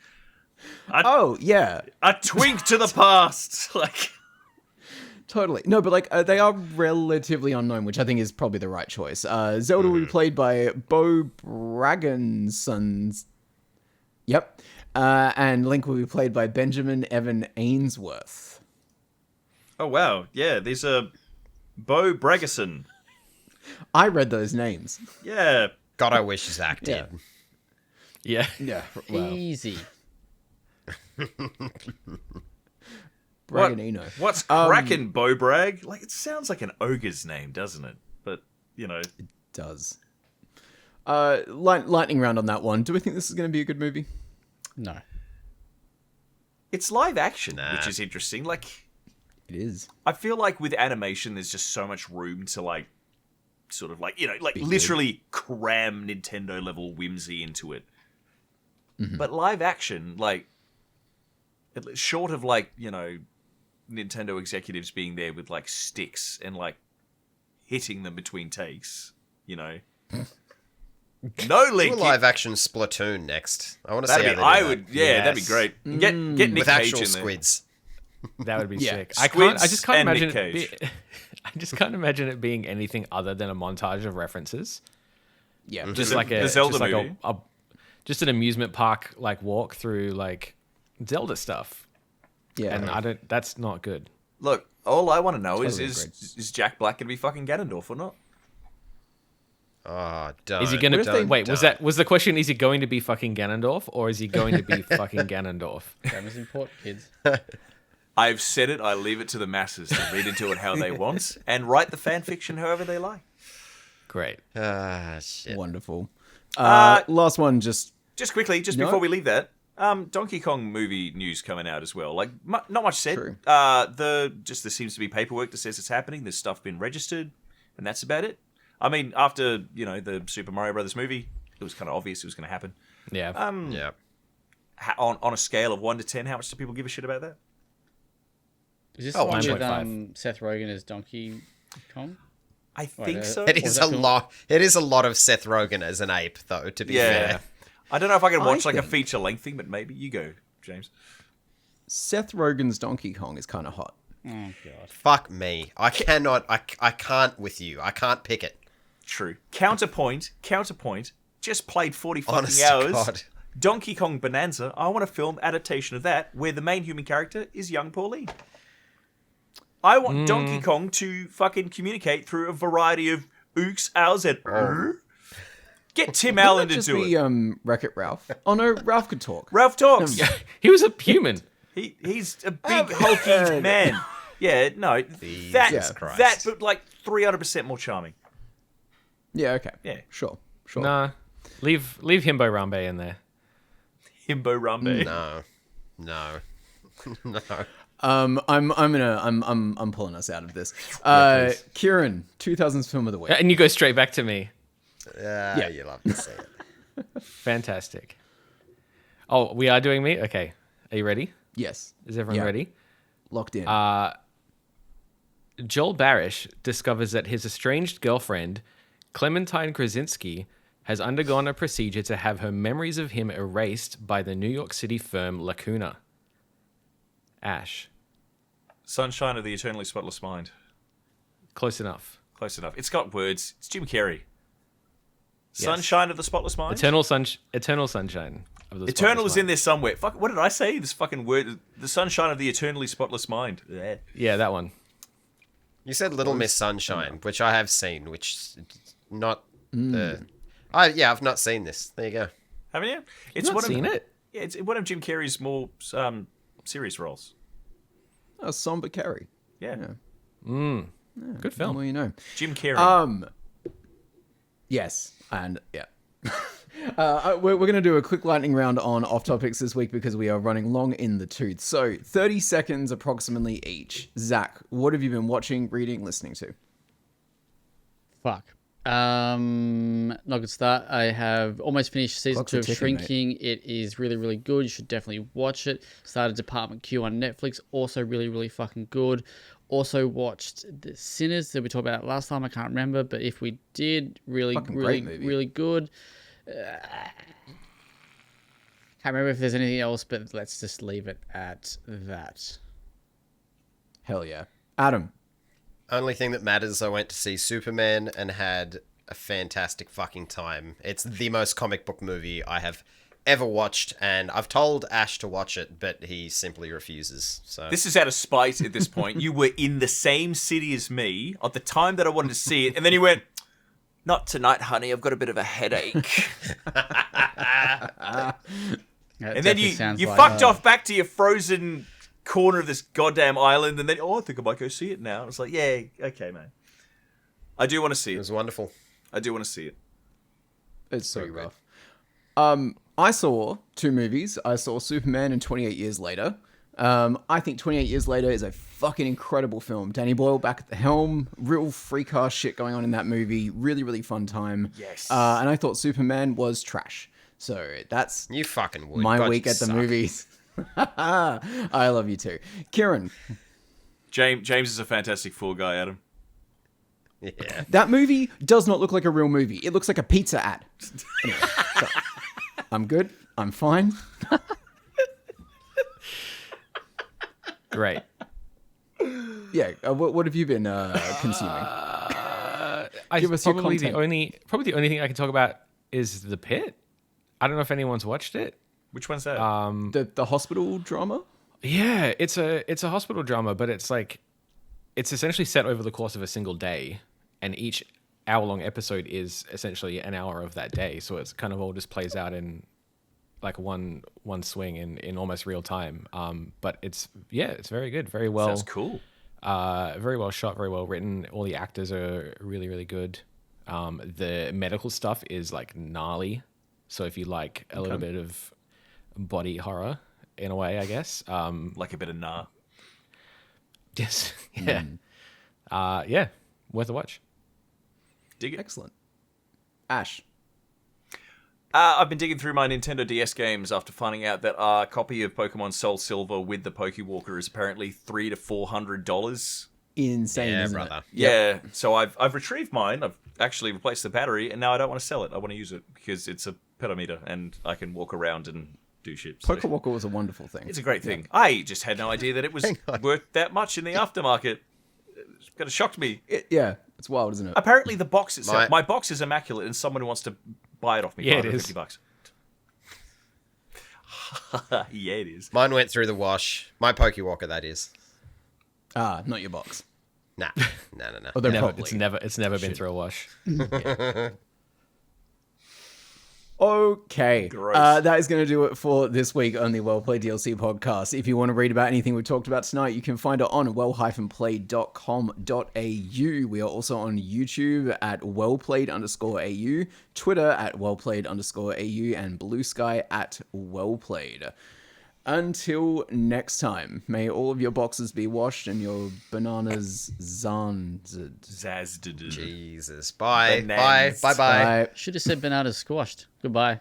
Yeah. A twink to the past. Like... Totally. No, but like they are relatively unknown, which I think is probably the right choice. Zelda will be played by Bo Bragansons. Yep. And Link will be played by Benjamin Evan Ainsworth. Oh, wow. Yeah, these are Bo Bragason. I read those names. Yeah. God, I wish Zach did. Yeah. Yeah. Well, Easy. Braganino. What's cracking, Bo Brag? Like, it sounds like an ogre's name, doesn't it? But, you know. It does. Lightning round on that one. Do we think this is going to be a good movie? No. It's live action, which is interesting. Like, It is. I feel like with animation, there's just so much room to, like, sort of, like, you know, like, literally cram Nintendo-level whimsy into it. But live action, like, short of, like, you know, Nintendo executives being there with, like, sticks and, like, hitting them between takes, you know. No Link. Do a live action Splatoon next. I want to see how they do that. That'd be great. Get Nick With Cage actual in there. squids. That would be sick. I Squids just can't and imagine Nick it. I just can't imagine it being anything other than a montage of references. Yeah. Just The- like the Zelda just like movie. just an amusement park like walk through like Zelda stuff. Yeah. And I don't. That's not good. Look, all I want to know Totally is Jack Black going to be fucking Ganondorf or not? Oh, don't. Is he going to don't, wait? don't. Was the question? Is he going to be fucking Ganondorf or is he going to be fucking Ganondorf? Grammar's important, kids. I've said it. I leave it to the masses to read into it how they want and write the fan fiction however they like. Great. Ah, shit. Wonderful. Last one, just Quickly, before we leave that, Donkey Kong movie news coming out as well. Like, not much said. True. There seems to be paperwork that says it's happening. There's stuff been registered, and that's about it. I mean, after the Super Mario Brothers movie, it was kind of obvious it was going to happen. Yeah. Yeah. On a scale of 1 to 10, how much do people give a shit about that? Is this Oh, the one with 9.5. Seth Rogen as Donkey Kong? I think so. It is a lot. It is a lot of Seth Rogen as an ape, though. To be fair. I don't know if I can watch like a think- feature length thing, but maybe you go, James. Seth Rogen's Donkey Kong is kind of hot. Oh god. Fuck me. I cannot. I can't with you. I can't pick it. True. Counterpoint. Just played 40 fucking Honest to hours. God. Donkey Kong Bananza. I want a film adaptation of that where the main human character is young Pauline. I want Donkey Kong to fucking communicate through a variety of ooks, owls, and Get Tim Allen to just do be, it. Wreck-It Ralph. Oh no, Ralph could talk. Ralph talks. He was a human. He's a big hulky man. Yeah, no, Jesus Christ. that, but like 300% more charming. Yeah, okay. Yeah. Sure. Nah. Leave Himbo Rambe in there. Himbo Rambe. No. No. I'm pulling us out of this. please. Kieran, 2000s film of the week. And you go straight back to me. Yeah, you love to see it. Fantastic. Oh, we are doing me? Okay. Are you ready? Yes. Is everyone Yeah. ready? Locked in. Joel Barish discovers that his estranged girlfriend, Clementine Krasinski, has undergone a procedure to have her memories of him erased by the New York City firm Lacuna. Ash. Sunshine of the Eternally Spotless Mind. Close enough. Close enough. It's got words. It's Jim Carrey. Yes. Sunshine of the Spotless Mind? Eternal sunshine of the Eternal spotless is in mind. there somewhere. Fuck, what did I say? This fucking word. The Sunshine of the Eternally Spotless Mind. Yeah. Yeah, that one. You said Little Miss Sunshine, which I have seen, which not the. I've not seen this. There you go. Haven't you? It's You've not seen it? Yeah, it's one of Jim Carrey's more serious roles. Oh, somber Carrie. Yeah. Good film. Well, you know. Jim Carrey. Yes, and yeah. We're going to do a quick lightning round on off topics this week because we are running long in the tooth. So 30 seconds approximately each. Zach, what have you been watching, reading, listening to? Fuck. Not a good start. I have almost finished season Clock's 2 of ticking, mate. Shrinking. It is really, really good. You should definitely watch it. Started Department Q on Netflix. Also really, really fucking good. Also watched The Sinners. Did we talk about it last time? I can't remember. But if we did, really, Fucking really, great movie. really good. Can't remember if there's anything else, but let's just leave it at that. Hell yeah. Adam. Only thing that matters, I went to see Superman and had a fantastic fucking time. It's the most comic book movie I have ever watched, and I've told Ash to watch it, but he simply refuses. So This is out of spite at this point. You were in the same city as me at the time that I wanted to see it, and then he went, "Not tonight, honey. I've got a bit of a headache." And then you fucked off back to your frozen corner of this goddamn island, and then, I think I might go see it now. And it's like, yeah, okay, man. I do want to see it it. was wonderful. I do want to see it. It's so Pretty rough. I saw two movies. I saw Superman and 28 Years Later. I think 28 Years Later is a fucking incredible film. Danny Boyle back at the helm. Real freak ass shit going on in that movie. Really, really fun time. Yes. And I thought Superman was trash. So that's You fucking would. my God, week you at the suck. movies. I love you too. Kieran, James is a fantastic fool guy, Adam. Yeah. that movie does not look like a real movie. It looks like a pizza ad. Anyway, so, I'm good. I'm fine. Great. Yeah. What have you been consuming? Give us your Probably the content. only thing I can talk about is The Pit. I don't know if anyone's watched it. Which one's that? The hospital drama? Yeah, it's a hospital drama, but it's essentially set over the course of a single day, and each hour-long episode is essentially an hour of that day. So it's kind of all just plays out in like one swing in almost real time. But it's very good, very well. Sounds cool. Very well shot, very well written. All the actors are really, really good. The medical stuff is like gnarly. So if you like a little bit of body horror in a way, I guess. Like a bit of nah. Yes. Yeah. Yeah. Worth a watch. Dig it. Excellent. Ash. I've been digging through my Nintendo DS games after finding out that a copy of Pokemon Soul Silver with the Pokewalker is apparently $300 to $400. Insane, Yeah, isn't brother. it? Yeah, so I've retrieved mine. I've actually replaced the battery, and now I don't want to sell it. I want to use it because it's a pedometer, and I can walk around and do shit. So Pokewalker was a wonderful thing. it's a great thing. I just had no idea that it was worth that much in the aftermarket. It kind of shocked me. It's wild, isn't it? Apparently, the box itself, My- my box is immaculate, and someone who wants to buy it off me Yeah, for it is. $150. Yeah, it is. Mine went through the wash. My Pokewalker, that is. Not your box. Nah. No. Although Never, probably. it's never been through a wash. Okay, Gross. that is going to do it for this week on the WellPlayed DLC podcast. If you want to read about anything we talked about tonight, you can find it on well-played.com.au. We are also on YouTube at wellplayed_au, Twitter at wellplayed_au, and Blue Sky at wellplayed. Until next time, may all of your boxes be washed and your bananas Zazded. Jesus. Bye. Bananas. Bye. Bye. Bye. Should have said bananas squashed. Goodbye.